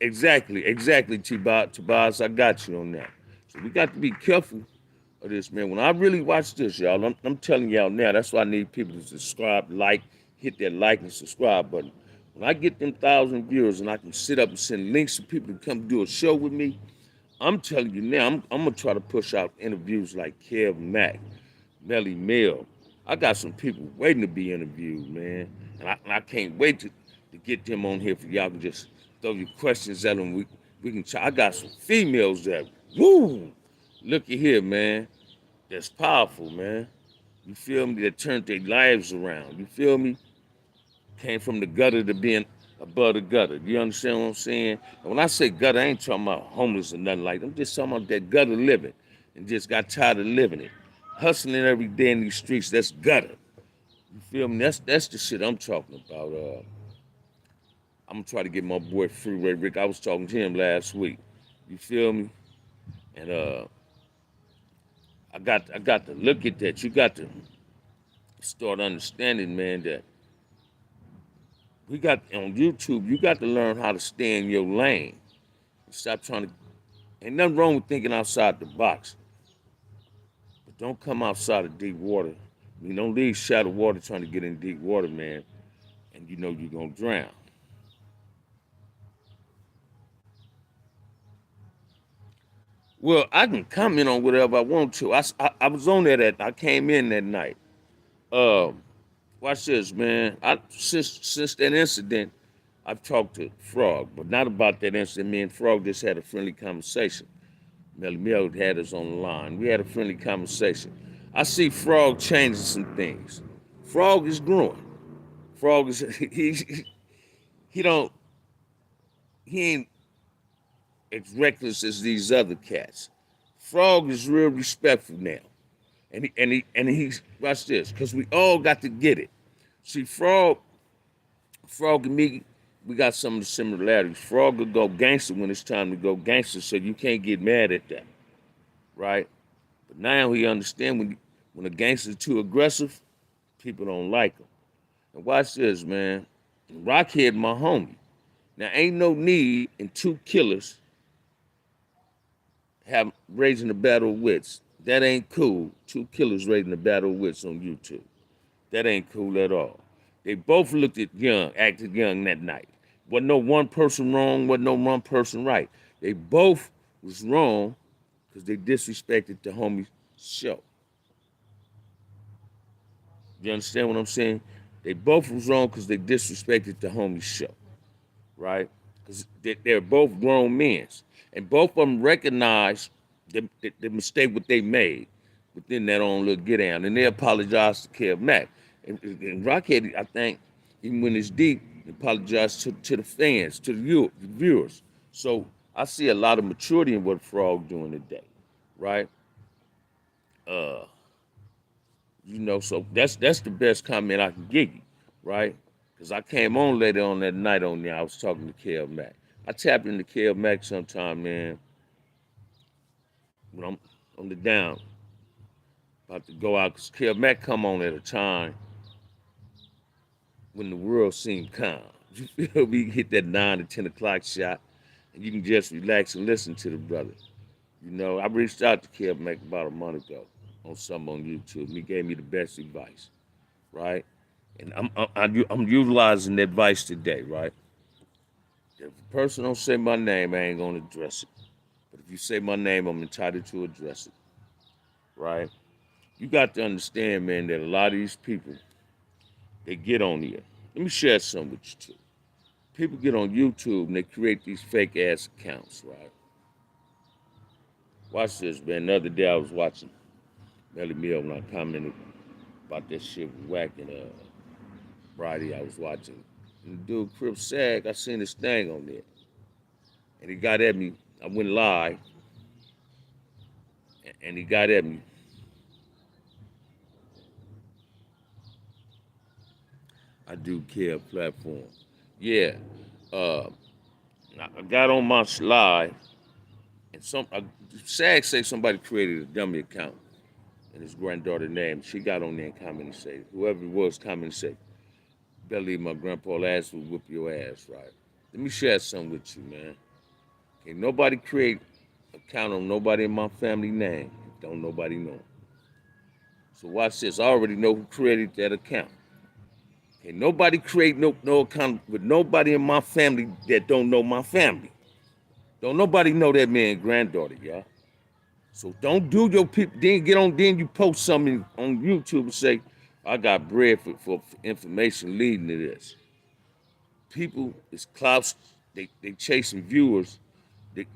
Exactly, Tobias, I got you on that. So we got to be careful of this, man. When I really watch this, y'all, I'm telling y'all now, that's why I need people to subscribe, hit that like and subscribe button. When I get them 1,000 viewers and I can sit up and send links to people to come do a show with me, I'm telling you now, I'm gonna try to push out interviews like Kev Mack, Melly Mill. I got some people waiting to be interviewed, man, and I can't wait to get them on here for y'all can just throw your questions at them. We can try. I got some females that woo, looky here, man. That's powerful, man. You feel me? That turned their lives around. You feel me? Came from the gutter to being above the gutter. You understand what I'm saying? And when I say gutter, I ain't talking about homeless or nothing like that. I'm just talking about that gutter living and just got tired of living it. Hustling every day in these streets, that's gutter. You feel me? That's the shit I'm talking about. I'm gonna try to get my boy Freeway Rick. I was talking to him last week. You feel me? And I got to look at that. You got to start understanding, man, that we got on YouTube, you got to learn how to stay in your lane. Stop trying to, ain't nothing wrong with thinking outside the box, but don't come outside of deep water. I mean, don't leave shallow water trying to get in deep water, man, and you know you're going to drown. Well, I can comment on whatever I want to. I was on there I came in that night. Um, Watch this, man. Since that incident, I've talked to Frog, but not about that incident. Me and Frog just had a friendly conversation. Melly Mel had us on the line. We had a friendly conversation. I see Frog changing some things. Frog is growing. Frog is he don't he ain't as reckless as these other cats. Frog is real respectful now. And he's watch this, because we all got to get it. See, Frog and me, we got some of the similarities. Frog will go gangster when it's time to go gangster, so you can't get mad at that, right? But now he understand when a gangster's too aggressive, people don't like him. And watch this, man. Rockhead, my homie. Now, ain't no need in two killers have raising the battle of wits. That ain't cool. Two killers raising the battle of wits on YouTube. That ain't cool at all. They both looked at young, acted young that night. Wasn't no one person wrong, wasn't no one person right. They both was wrong because they disrespected the homie's show. You understand what I'm saying? They both was wrong because they disrespected the homie's show, right? Because they're both grown men. And both of them recognized the mistake what they made within that own little get down. And they apologized to Kev Mack. And Rockhead, I think, even when it's deep, apologize to the fans, to the viewers. So I see a lot of maturity in what Frog doing today, right? Uh, so that's the best comment I can give you, right? Because I came on later on that night on there. I was talking to Kel Mack. I tap into Kel Mack sometime, man, when I'm on the down, about to go out. Because Kel Mack come on at a time when the world seemed calm. You feel me? Hit that 9 to 10 o'clock shot, and you can just relax and listen to the brother. I reached out to Kel Mack about a month ago on something on YouTube. He gave me the best advice, right? And I'm utilizing that advice today, right? If a person don't say my name, I ain't gonna address it. But if you say my name, I'm entitled to address it, right? You got to understand, man, that a lot of these people, they get on here. Let me share something with you too. People get on YouTube and they create these fake ass accounts, right? Watch this, man. The other day I was watching Melly Mill when I commented about that shit with Wack and Friday I was watching. And the dude Crip Sag, I seen this thing on there. And he got at me. I went live and he got at me. I do care platform. Yeah. Uh, I got on my slide and Sag say somebody created a dummy account and his granddaughter name. She got on there and commented and say, whoever it was, comment and say, Belly, my grandpa ass will whip your ass, right? Let me share something with you, man. Can't nobody create account on nobody in my family name. Don't nobody know. So watch this. I already know who created that account. Can't nobody create no account with nobody in my family that don't know my family. Don't nobody know that man granddaughter, y'all. So don't do your people. Then you post something on YouTube and say, I got bread for information leading to this. People is clouds. They chasing viewers. They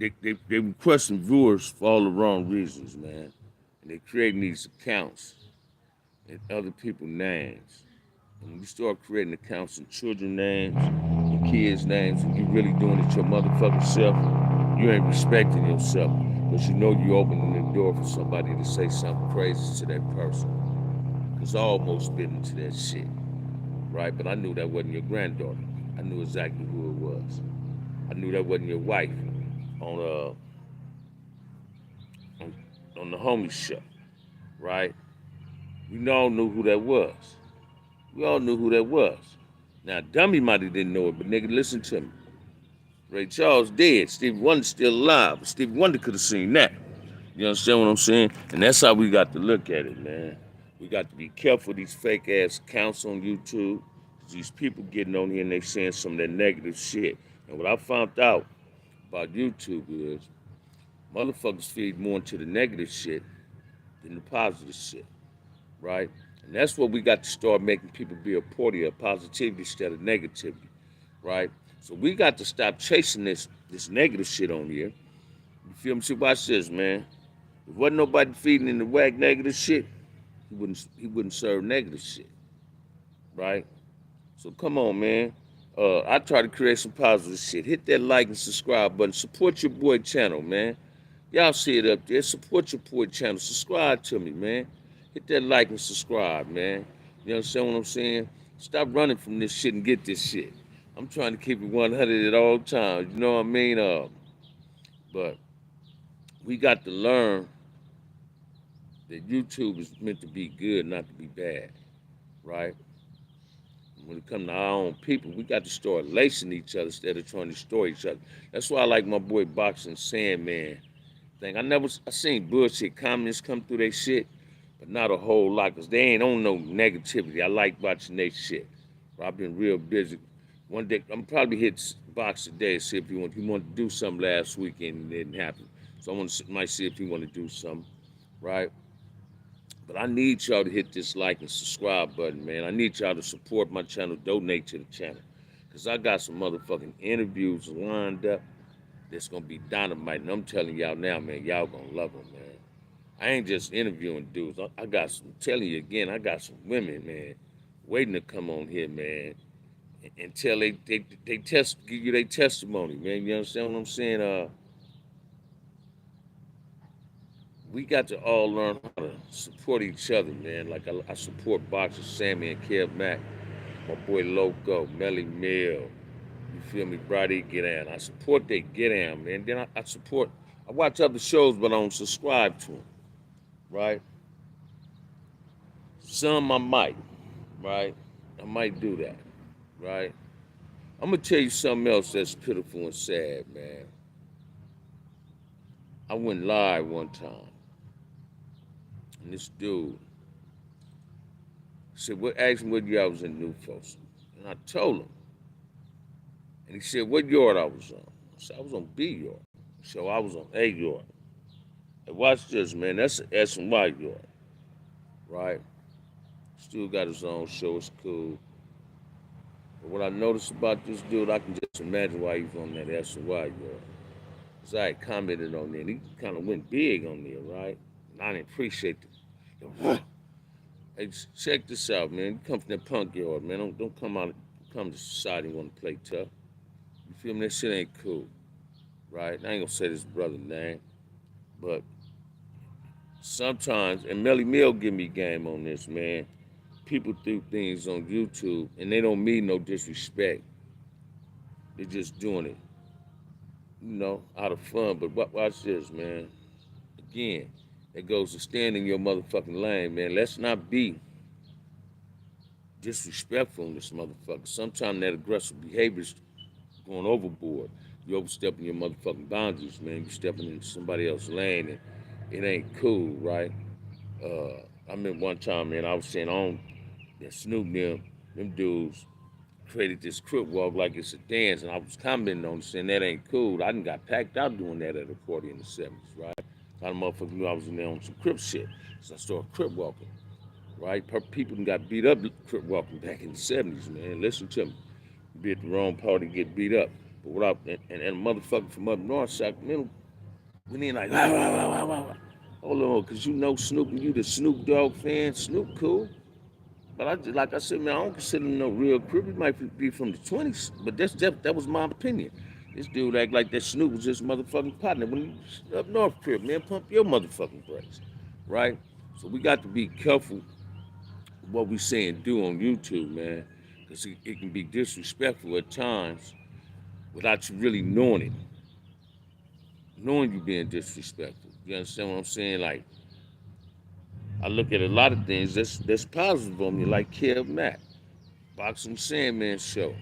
requesting viewers for all the wrong reasons, man. And they creating these accounts in other people's names. And when you start creating accounts in children's names, and kids' names, and you really doing it your motherfucking self, you ain't respecting yourself. Because you know you opening the door for somebody to say something crazy to that person. Because I almost been into that shit, right? But I knew that wasn't your granddaughter. I knew exactly who it was. I knew that wasn't your wife on on the homie show, right? We all knew who that was. We all knew who that was. Now, Dummy might have didn't know it, but nigga, listen to me. Ray Charles dead. Stevie Wonder still alive. But Stevie Wonder could have seen that. You understand what I'm saying? And that's how we got to look at it, man. We got to be careful of these fake ass accounts on YouTube. These people getting on here and they saying some of that negative shit. And what I found out about YouTube is motherfuckers feed more into the negative shit than the positive shit, right? And that's what we got to start making people be a party of positivity instead of negativity, right? So we got to stop chasing this negative shit on here. You feel me? See, watch this, man. If wasn't nobody feeding in the whack negative shit, he wouldn't serve negative shit, right? So come on, man. I try to create some positive shit. Hit that like and subscribe button. Support your boy channel, man. Y'all see it up there. Support your boy channel. Subscribe to me, man. Hit that like and subscribe, man. You understand what I'm saying? Stop running from this shit and get this shit. I'm trying to keep it 100 at all times. You know what I mean? But we got to learn that YouTube is meant to be good, not to be bad, right? When it comes to our own people, we got to start lacing each other instead of trying to destroy each other. That's why I like my boy Boxing Sandman thing. I seen bullshit comments come through their shit, but not a whole lot, because they ain't on no negativity. I like watching their shit. I've been real busy. One day, I'm probably hit Box today and see if he wanted to do something last weekend and it didn't happen. So might see if he want to do something, right? But I need y'all to hit this like and subscribe button, man. I need y'all to support my channel, donate to the channel. Because I got some motherfucking interviews lined up that's going to be dynamite. And I'm telling y'all now, man, y'all going to love them, man. I ain't just interviewing dudes. I'm telling you again, I got some women, man, waiting to come on here, man. and tell they give you their testimony, man. You understand what I'm saying? We got to all learn how to support each other, man. Like I support boxers Sammy and Kev Mack, my boy Loco, Melly Mill. You feel me? Brady Get Down. I support they Get Down, man. Then I support. I watch other shows, but I don't subscribe to them, right? Some I might, right? I might do that, right? I'm gonna tell you something else that's pitiful and sad, man. I went live one time, and this dude said, "What?" Asked me what year I was in New Folsom, and I told him, and he said, "What yard I was on?" I said, "I was on B yard." So I was on A yard. And watch this, man. That's an S and Y yard, right? Still got his own show. It's cool. But what I noticed about this dude, I can just imagine why he's on that S and Y yard. Cause I had commented on there, and he kind of went big on there, right? And I didn't appreciate it. Hey, check this out, man. You come from that punk yard, man. Don't come to society and want to play tough. You feel me? That shit ain't cool, right? I ain't gonna say this brother name, but sometimes, and Melly Mill give me game on this, man. People do things on YouTube, and they don't mean no disrespect. They're just doing it, out of fun. But watch this, man. Again, it goes to stand in your motherfucking lane, man. Let's not be disrespectful in this motherfucker. Sometimes that aggressive behavior is going overboard. You overstepping your motherfucking boundaries, man. You stepping into somebody else's lane, and it ain't cool, right? I remember one time, man, I was saying on that Snoop them dudes created this crip walk like it's a dance, and I was commenting on it, saying that ain't cool. I done got packed out doing that at a party in the 70s, right? A lot of motherfuckers knew I was in there on some crip shit, so I started crip walking, right? People done got beat up crip walking back in the 70s, man. Listen to me. You be at the wrong party, get beat up. But what I, and a motherfucker from up north, Sacramento, went in like, wow, wow, wow, wow, wow. Hold on, because you know Snoop and you the Snoop Dogg fan. Snoop cool. But like I said, man, I don't consider him no real crip. He might be from the 20s, but that was my opinion. This dude act like that Snoop was his motherfucking partner when he was up north crib, man. Pump your motherfucking brakes, right? So we got to be careful what we say and do on YouTube, man, because it can be disrespectful at times without you really knowing you being disrespectful. You understand what I'm saying? Like, I look at a lot of things that's positive on me, like Kev Mack, Boxing Sandman show,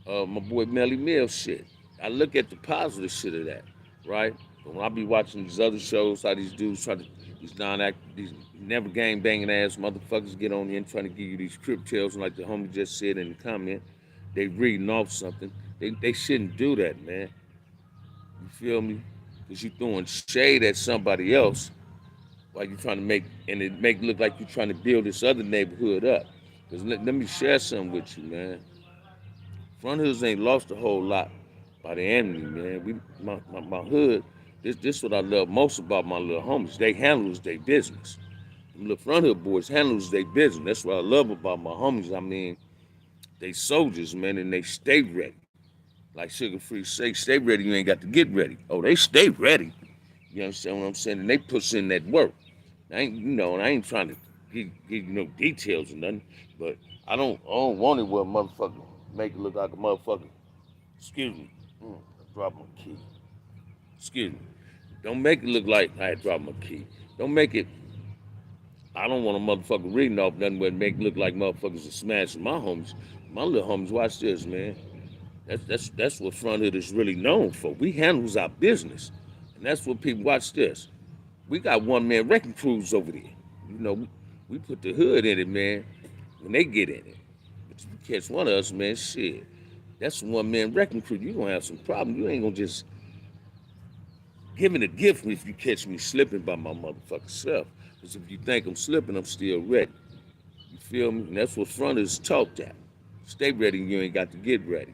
my boy Melly Mill shit. I look at the positive shit of that, right? But when I be watching these other shows, how these dudes these never gang banging ass motherfuckers get on here and trying to give you these crip tales, and like the homie just said in the comment, they reading off something. They shouldn't do that, man. You feel me? Because you throwing shade at somebody else while you trying to make it look like you're trying to build this other neighborhood up. Because let me share something with you, man. Front Hills ain't lost a whole lot by the enemy, man. My hood, this what I love most about my little homies. They handles their business. Them little Front Hill boys handles their business. That's what I love about my homies. I mean, they soldiers, man, and they stay ready. Like Sugar Free say, stay ready, you ain't got to get ready. Oh, they stay ready. You understand what I'm saying? And they push in that work. And I ain't trying to give you no details or nothing, but I don't want it where a motherfucker make it look like a motherfucker. Excuse me. I dropped my key. Excuse me. Don't make it look like I had dropped my key. Don't make it. I don't want a motherfucker reading off nothing where it make it look like motherfuckers are smashing my homies. My little homies, watch this, man. That's what Front Hood is really known for. We handles our business, and that's what people watch this. We got one man wrecking crews over there. We put the hood in it, man. When they get in it, but if you catch one of us, man, shit, that's one man wrecking crew. You gonna have some problem. You ain't gonna just give it a gift if you catch me slipping by my motherfucking self. Because if you think I'm slipping, I'm still ready. You feel me? And that's what Front is taught at. Stay ready, you ain't got to get ready.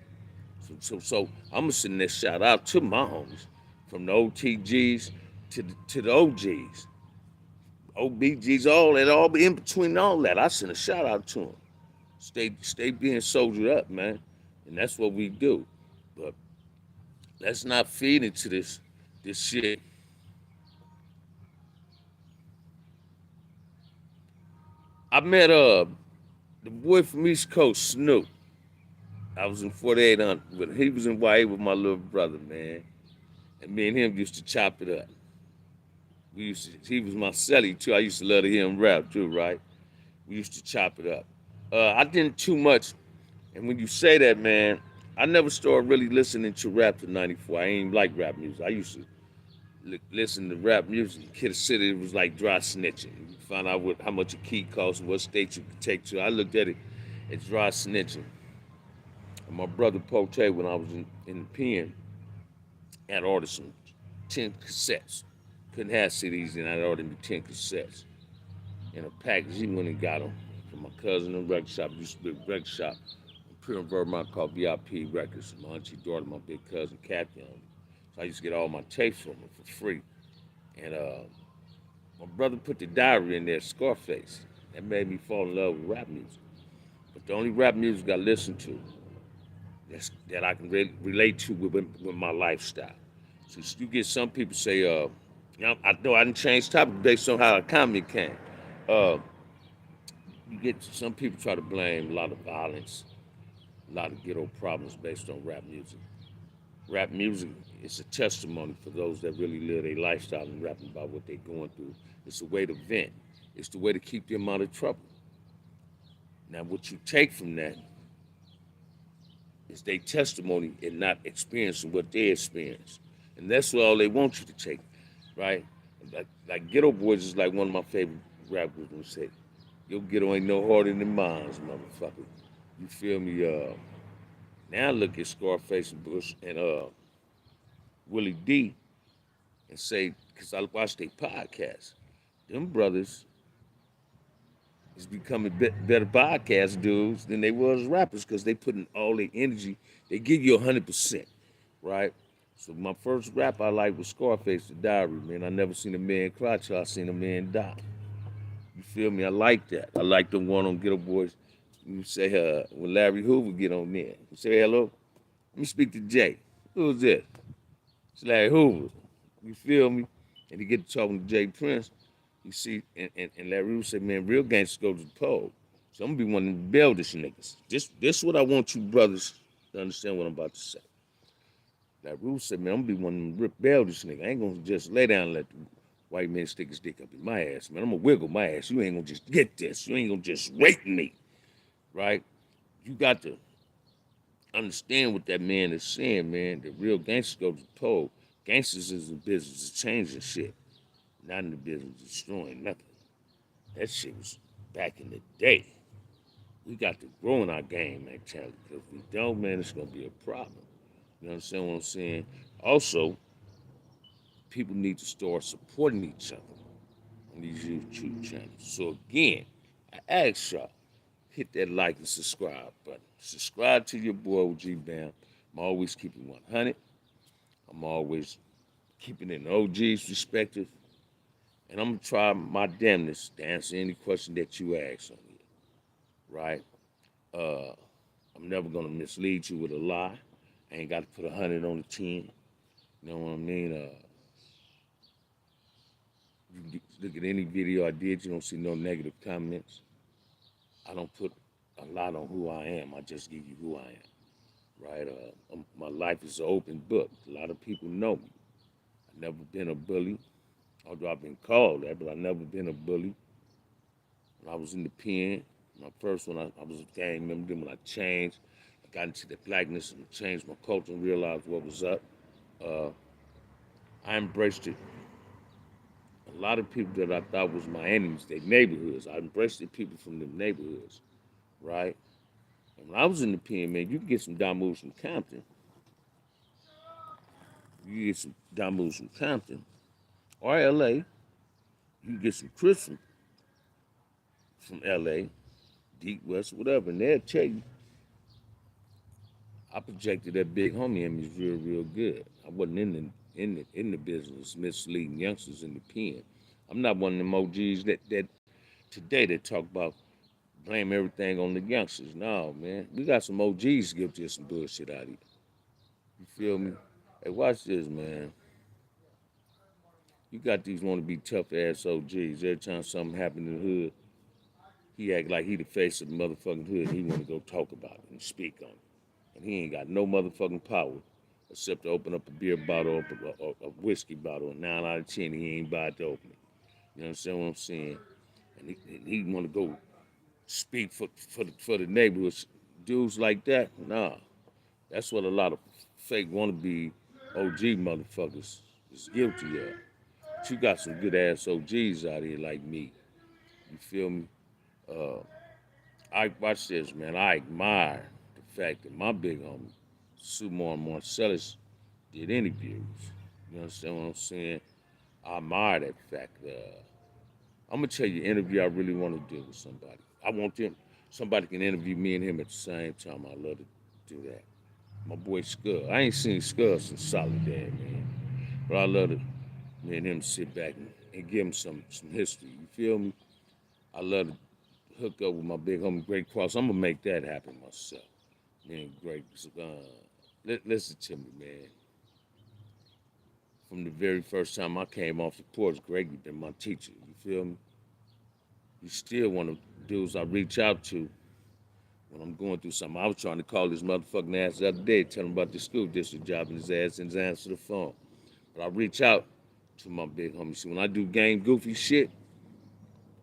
So I'm gonna send that shout out to my homies, from the OTGs to the OGs, OBGs, all in between all that. I send a shout out to them. Stay being soldiered up, man. And that's what we do. But let's not feed into this shit. I met the boy from East Coast, Snoop. I was in 4800, but he was in YA with my little brother, man. And me and him used to chop it up. He was my celly too. I used to love to hear him rap too, right? We used to chop it up. I didn't too much, and when you say that, man, I never started really listening to rap to '94. I ain't like rap music. I used to listen to rap music. Kid City, it was like dry snitching. You find out how much a key costs, what state you could take to. I looked at it as dry snitching. And my brother Pote, when I was in the pen, had ordered some 10 cassettes. Couldn't have CDs, and I'd ordered me 10 cassettes in a package. He went and got them from my cousin in the record shop. Used to be a record shop in Pure Vermont called VIP Records. My auntie daughter, my big cousin, Kathy owned it. So I used to get all my tapes from her for free. And my brother put the diary in there, Scarface. That made me fall in love with rap music. But the only rap music I listen to that I can relate to with my lifestyle. So you get some people say, I know I didn't change topic based on how the economy came. Uh, you get some people try to blame a lot of violence, a lot of ghetto problems based on rap music. Rap music is a testimony for those that really live their lifestyle and rapping about what they're going through. It's a way to vent. It's the way to keep them out of trouble. Now, what you take from that is their testimony and not experiencing what they experience. And that's what all they want you to take, right? Like Ghetto Boys is like one of my favorite rappers would say, your ghetto ain't no harder than mine, motherfucker. You feel me? Now I look at Scarface and Bush and Willie D and say, because I watch their podcast, them brothers is becoming better podcast dudes than they was rappers because they put in all their energy. They give you 100%, right? So my first rap I liked was Scarface, The Diary, man. I never seen a man cry till I seen a man die. You feel me? I like that. I like the one on Ghetto Boys. You say, when Larry Hoover get on there, you say, hello, let me speak to Jay. Who's this? It's Larry Hoover. You feel me? And he get to talking to Jay Prince. You see, and Larry Hoover said, man, real gangsters go to the pole. So I'm gonna be one of the build this niggas. This what I want you brothers to understand what I'm about to say. Larry Hoover said, man, I'm gonna be one of the build this nigga. I ain't gonna just lay down and let the white man stick his dick up in my ass, man. I'm gonna wiggle my ass. You ain't gonna just get this. You ain't gonna just rape me, right? You got to understand what that man is saying, man. The real gangsters go to the pole. Gangsters is in the business of changing shit, not in the business of destroying nothing. That shit was back in the day. We got to grow in our game mentality because if we don't, man, it's gonna be a problem. You understand what I'm saying? Also, people need to start supporting each other on these YouTube channels. So again, I ask y'all, hit that like and subscribe button. Subscribe to your boy OG Bam. I'm always keeping 100. I'm always keeping it in OG's perspective. And I'm gonna try my damnness to answer any question that you ask on here, right? Uh, I'm never gonna mislead you with a lie. I ain't got to put 100 on the 10. You know what I mean? You look at any video I did, you don't see no negative comments. I don't put a lot on who I am. I just give you who I am, right? My life is an open book. A lot of people know me. I've never been a bully, although I've been called that, but I've never been a bully. When I was in the pen, my first one, I was a gang member. Then when I changed, I got into the blackness and changed my culture and realized what was up. Uh, I embraced it. A lot of people that I thought was my enemies, their neighborhoods. I embraced the people from the neighborhoods, right? And when I was in the pen, man, you can get some dumb moves from Compton. You can get some dumb moves from Compton or LA. You can get some Crips from LA, Deep West, whatever, and they'll tell you I projected that big homie image real good. I wasn't in the business misleading youngsters in the pen. I'm not one of them OGs that today that talk about blame everything on the youngsters. No, man. We got some OGs guilty of some bullshit out here. You feel me? Hey, watch this, man. You got these want to be tough ass OGs. Every time something happen in the hood, he act like he the face of the motherfucking hood. He want to go talk about it and speak on it. And he ain't got no motherfucking power except to open up a beer bottle or a whiskey bottle. And 9 out of 10, he ain't about to open it. You understand what I'm saying? And he want to go speak for the neighborhoods. Dudes like that, nah. That's what a lot of fake wannabe OG motherfuckers is guilty of. But you got some good ass OGs out here like me. You feel me? Uh, I watch this, man. I admire the fact that my big homie, Sumar Marcellus, did interviews. You understand what I'm saying? I admire that fact. I'm gonna tell you an interview I really want to do with somebody. I want them. Somebody can interview me and him at the same time. I love to do that. My boy Scud. I ain't seen Scud since Solid Dad, man. But I love to me and him sit back and give him some history. You feel me? I love to hook up with my big homie Great Cross. I'm gonna make that happen myself. Man, Great. Listen to me, man. From the very first time I came off the porch, Greg been my teacher. You feel me? He's still one of the dudes I reach out to when I'm going through something. I was trying to call his motherfucking ass the other day, tell him about the school district job, and his ass didn't answer the phone. But I reach out to my big homie. See, when I do game goofy shit,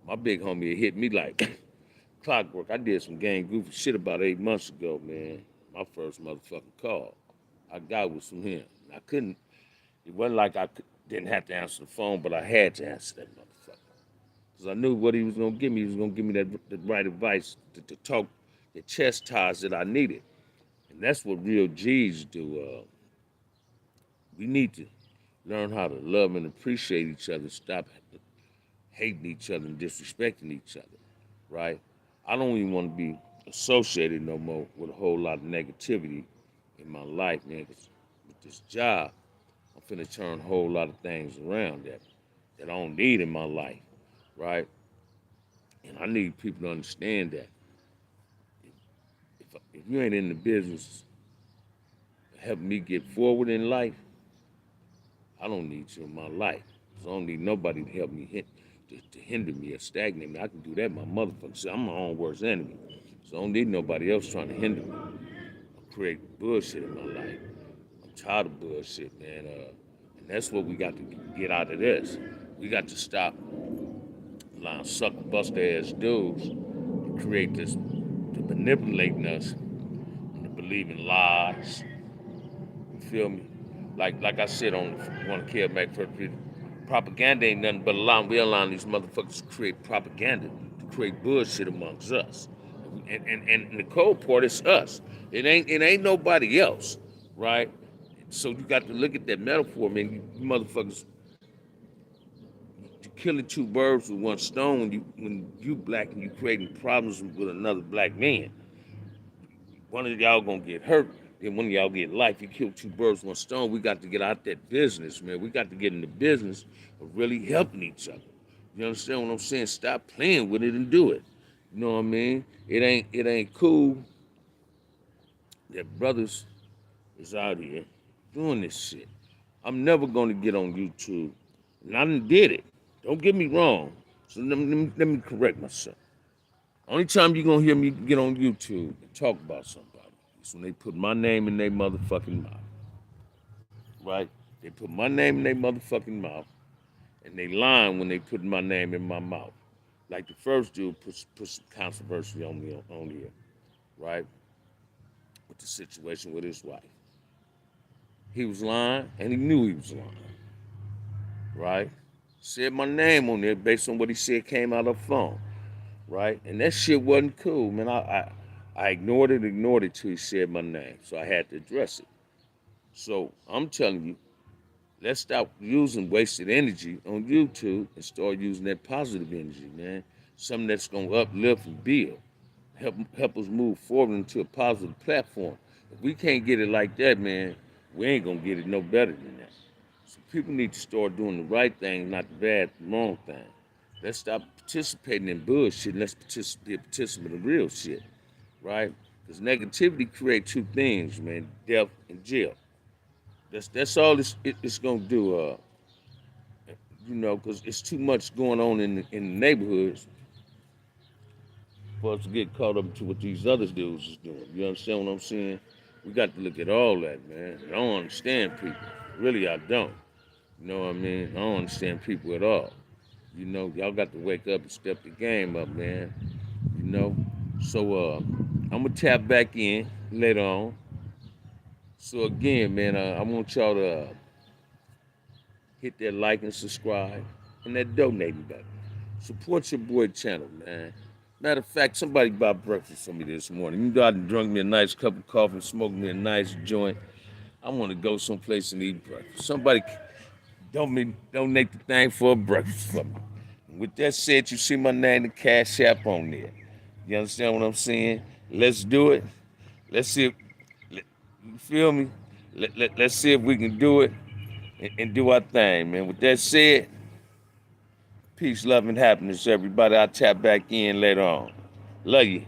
my big homie hit me like clockwork. I did some game goofy shit about 8 months ago, man. My first motherfucking call I got was from him. I couldn't. It wasn't like didn't have to answer the phone, but I had to answer that motherfucker. Because I knew what he was going to give me. He was going to give me the right advice to talk, the chastise that I needed. And that's what real G's do. We need to learn how to love and appreciate each other, stop hating each other and disrespecting each other, right? I don't even want to be associated no more with a whole lot of negativity in my life, man. 'Cause with this job, I'm finna turn a whole lot of things around that I don't need in my life, right? And I need people to understand that if you ain't in the business of helping me get forward in life, I don't need you in my life. 'Cause I don't need nobody to help me to hinder me or stagnate me. I can do that, my motherfucker. See, I'm my own worst enemy. So I don't need nobody else trying to hinder me or create bullshit in my life. I'm tired of bullshit, man. And that's what we got to get out of this. We got to stop allowing sucker buster ass dudes to create this, to manipulating us and to believe in lies. You feel me? Like I said on one of Kev Mac first video, propaganda ain't nothing but we allowing these motherfuckers to create propaganda, to create bullshit amongst us. And the cold part is us. It ain't nobody else, right? So you got to look at that metaphor, man. You motherfuckers, you killing two birds with one stone when you black and you creating problems with another black man. One of y'all gonna get hurt, then one of y'all get life. You kill two birds with one stone. We got to get out that business, man. We got to get in the business of really helping each other. You understand what I'm saying? Stop playing with it and do it. You know what I mean? It ain't cool that brothers is out here doing this shit. I'm never gonna get on YouTube, and I done did it. Don't get me wrong. So let me correct myself. Only time you gonna hear me get on YouTube and talk about somebody is when they put my name in their motherfucking mouth, right? They put my name in their motherfucking mouth, and they lying when they put my name in my mouth. Like the first dude put some controversy on me on here, right? With the situation with his wife. He was lying, and he knew he was lying, right? Said my name on there based on what he said came out of the phone, right? And that shit wasn't cool, man. I ignored it till he said my name, so I had to address it. So I'm telling you, let's stop using wasted energy on YouTube and start using that positive energy, man. Something that's gonna uplift and build, help us move forward into a positive platform. If we can't get it like that, man, we ain't gonna get it no better than that. So people need to start doing the right thing, not the bad, wrong thing. Let's stop participating in bullshit. Let's be a participant in real shit, right? Because negativity creates two things, man: death and jail. That's all it's gonna do. Because it's too much going on in the neighborhoods for us to get caught up to what these other dudes is doing. You understand what I'm saying? We got to look at all that, man. I don't understand people. Really, I don't. You know what I mean? I don't understand people at all. Y'all got to wake up and step the game up, man. You know? So I'm gonna tap back in later on. So again, man, I want y'all to hit that like and subscribe and that donating button. Support your boy channel, man. Matter of fact, somebody bought breakfast for me this morning. You know, I done drunk me a nice cup of coffee, smoked me a nice joint. I want to go someplace and eat breakfast. Somebody donate the thing for a breakfast for me. With that said, you see my name, the Cash App on there. You understand what I'm saying? Let's do it. Let's see if, you feel me? Let's see if we can do it and do our thing, man. With that said, peace, love, and happiness, everybody. I'll tap back in later on. Love you.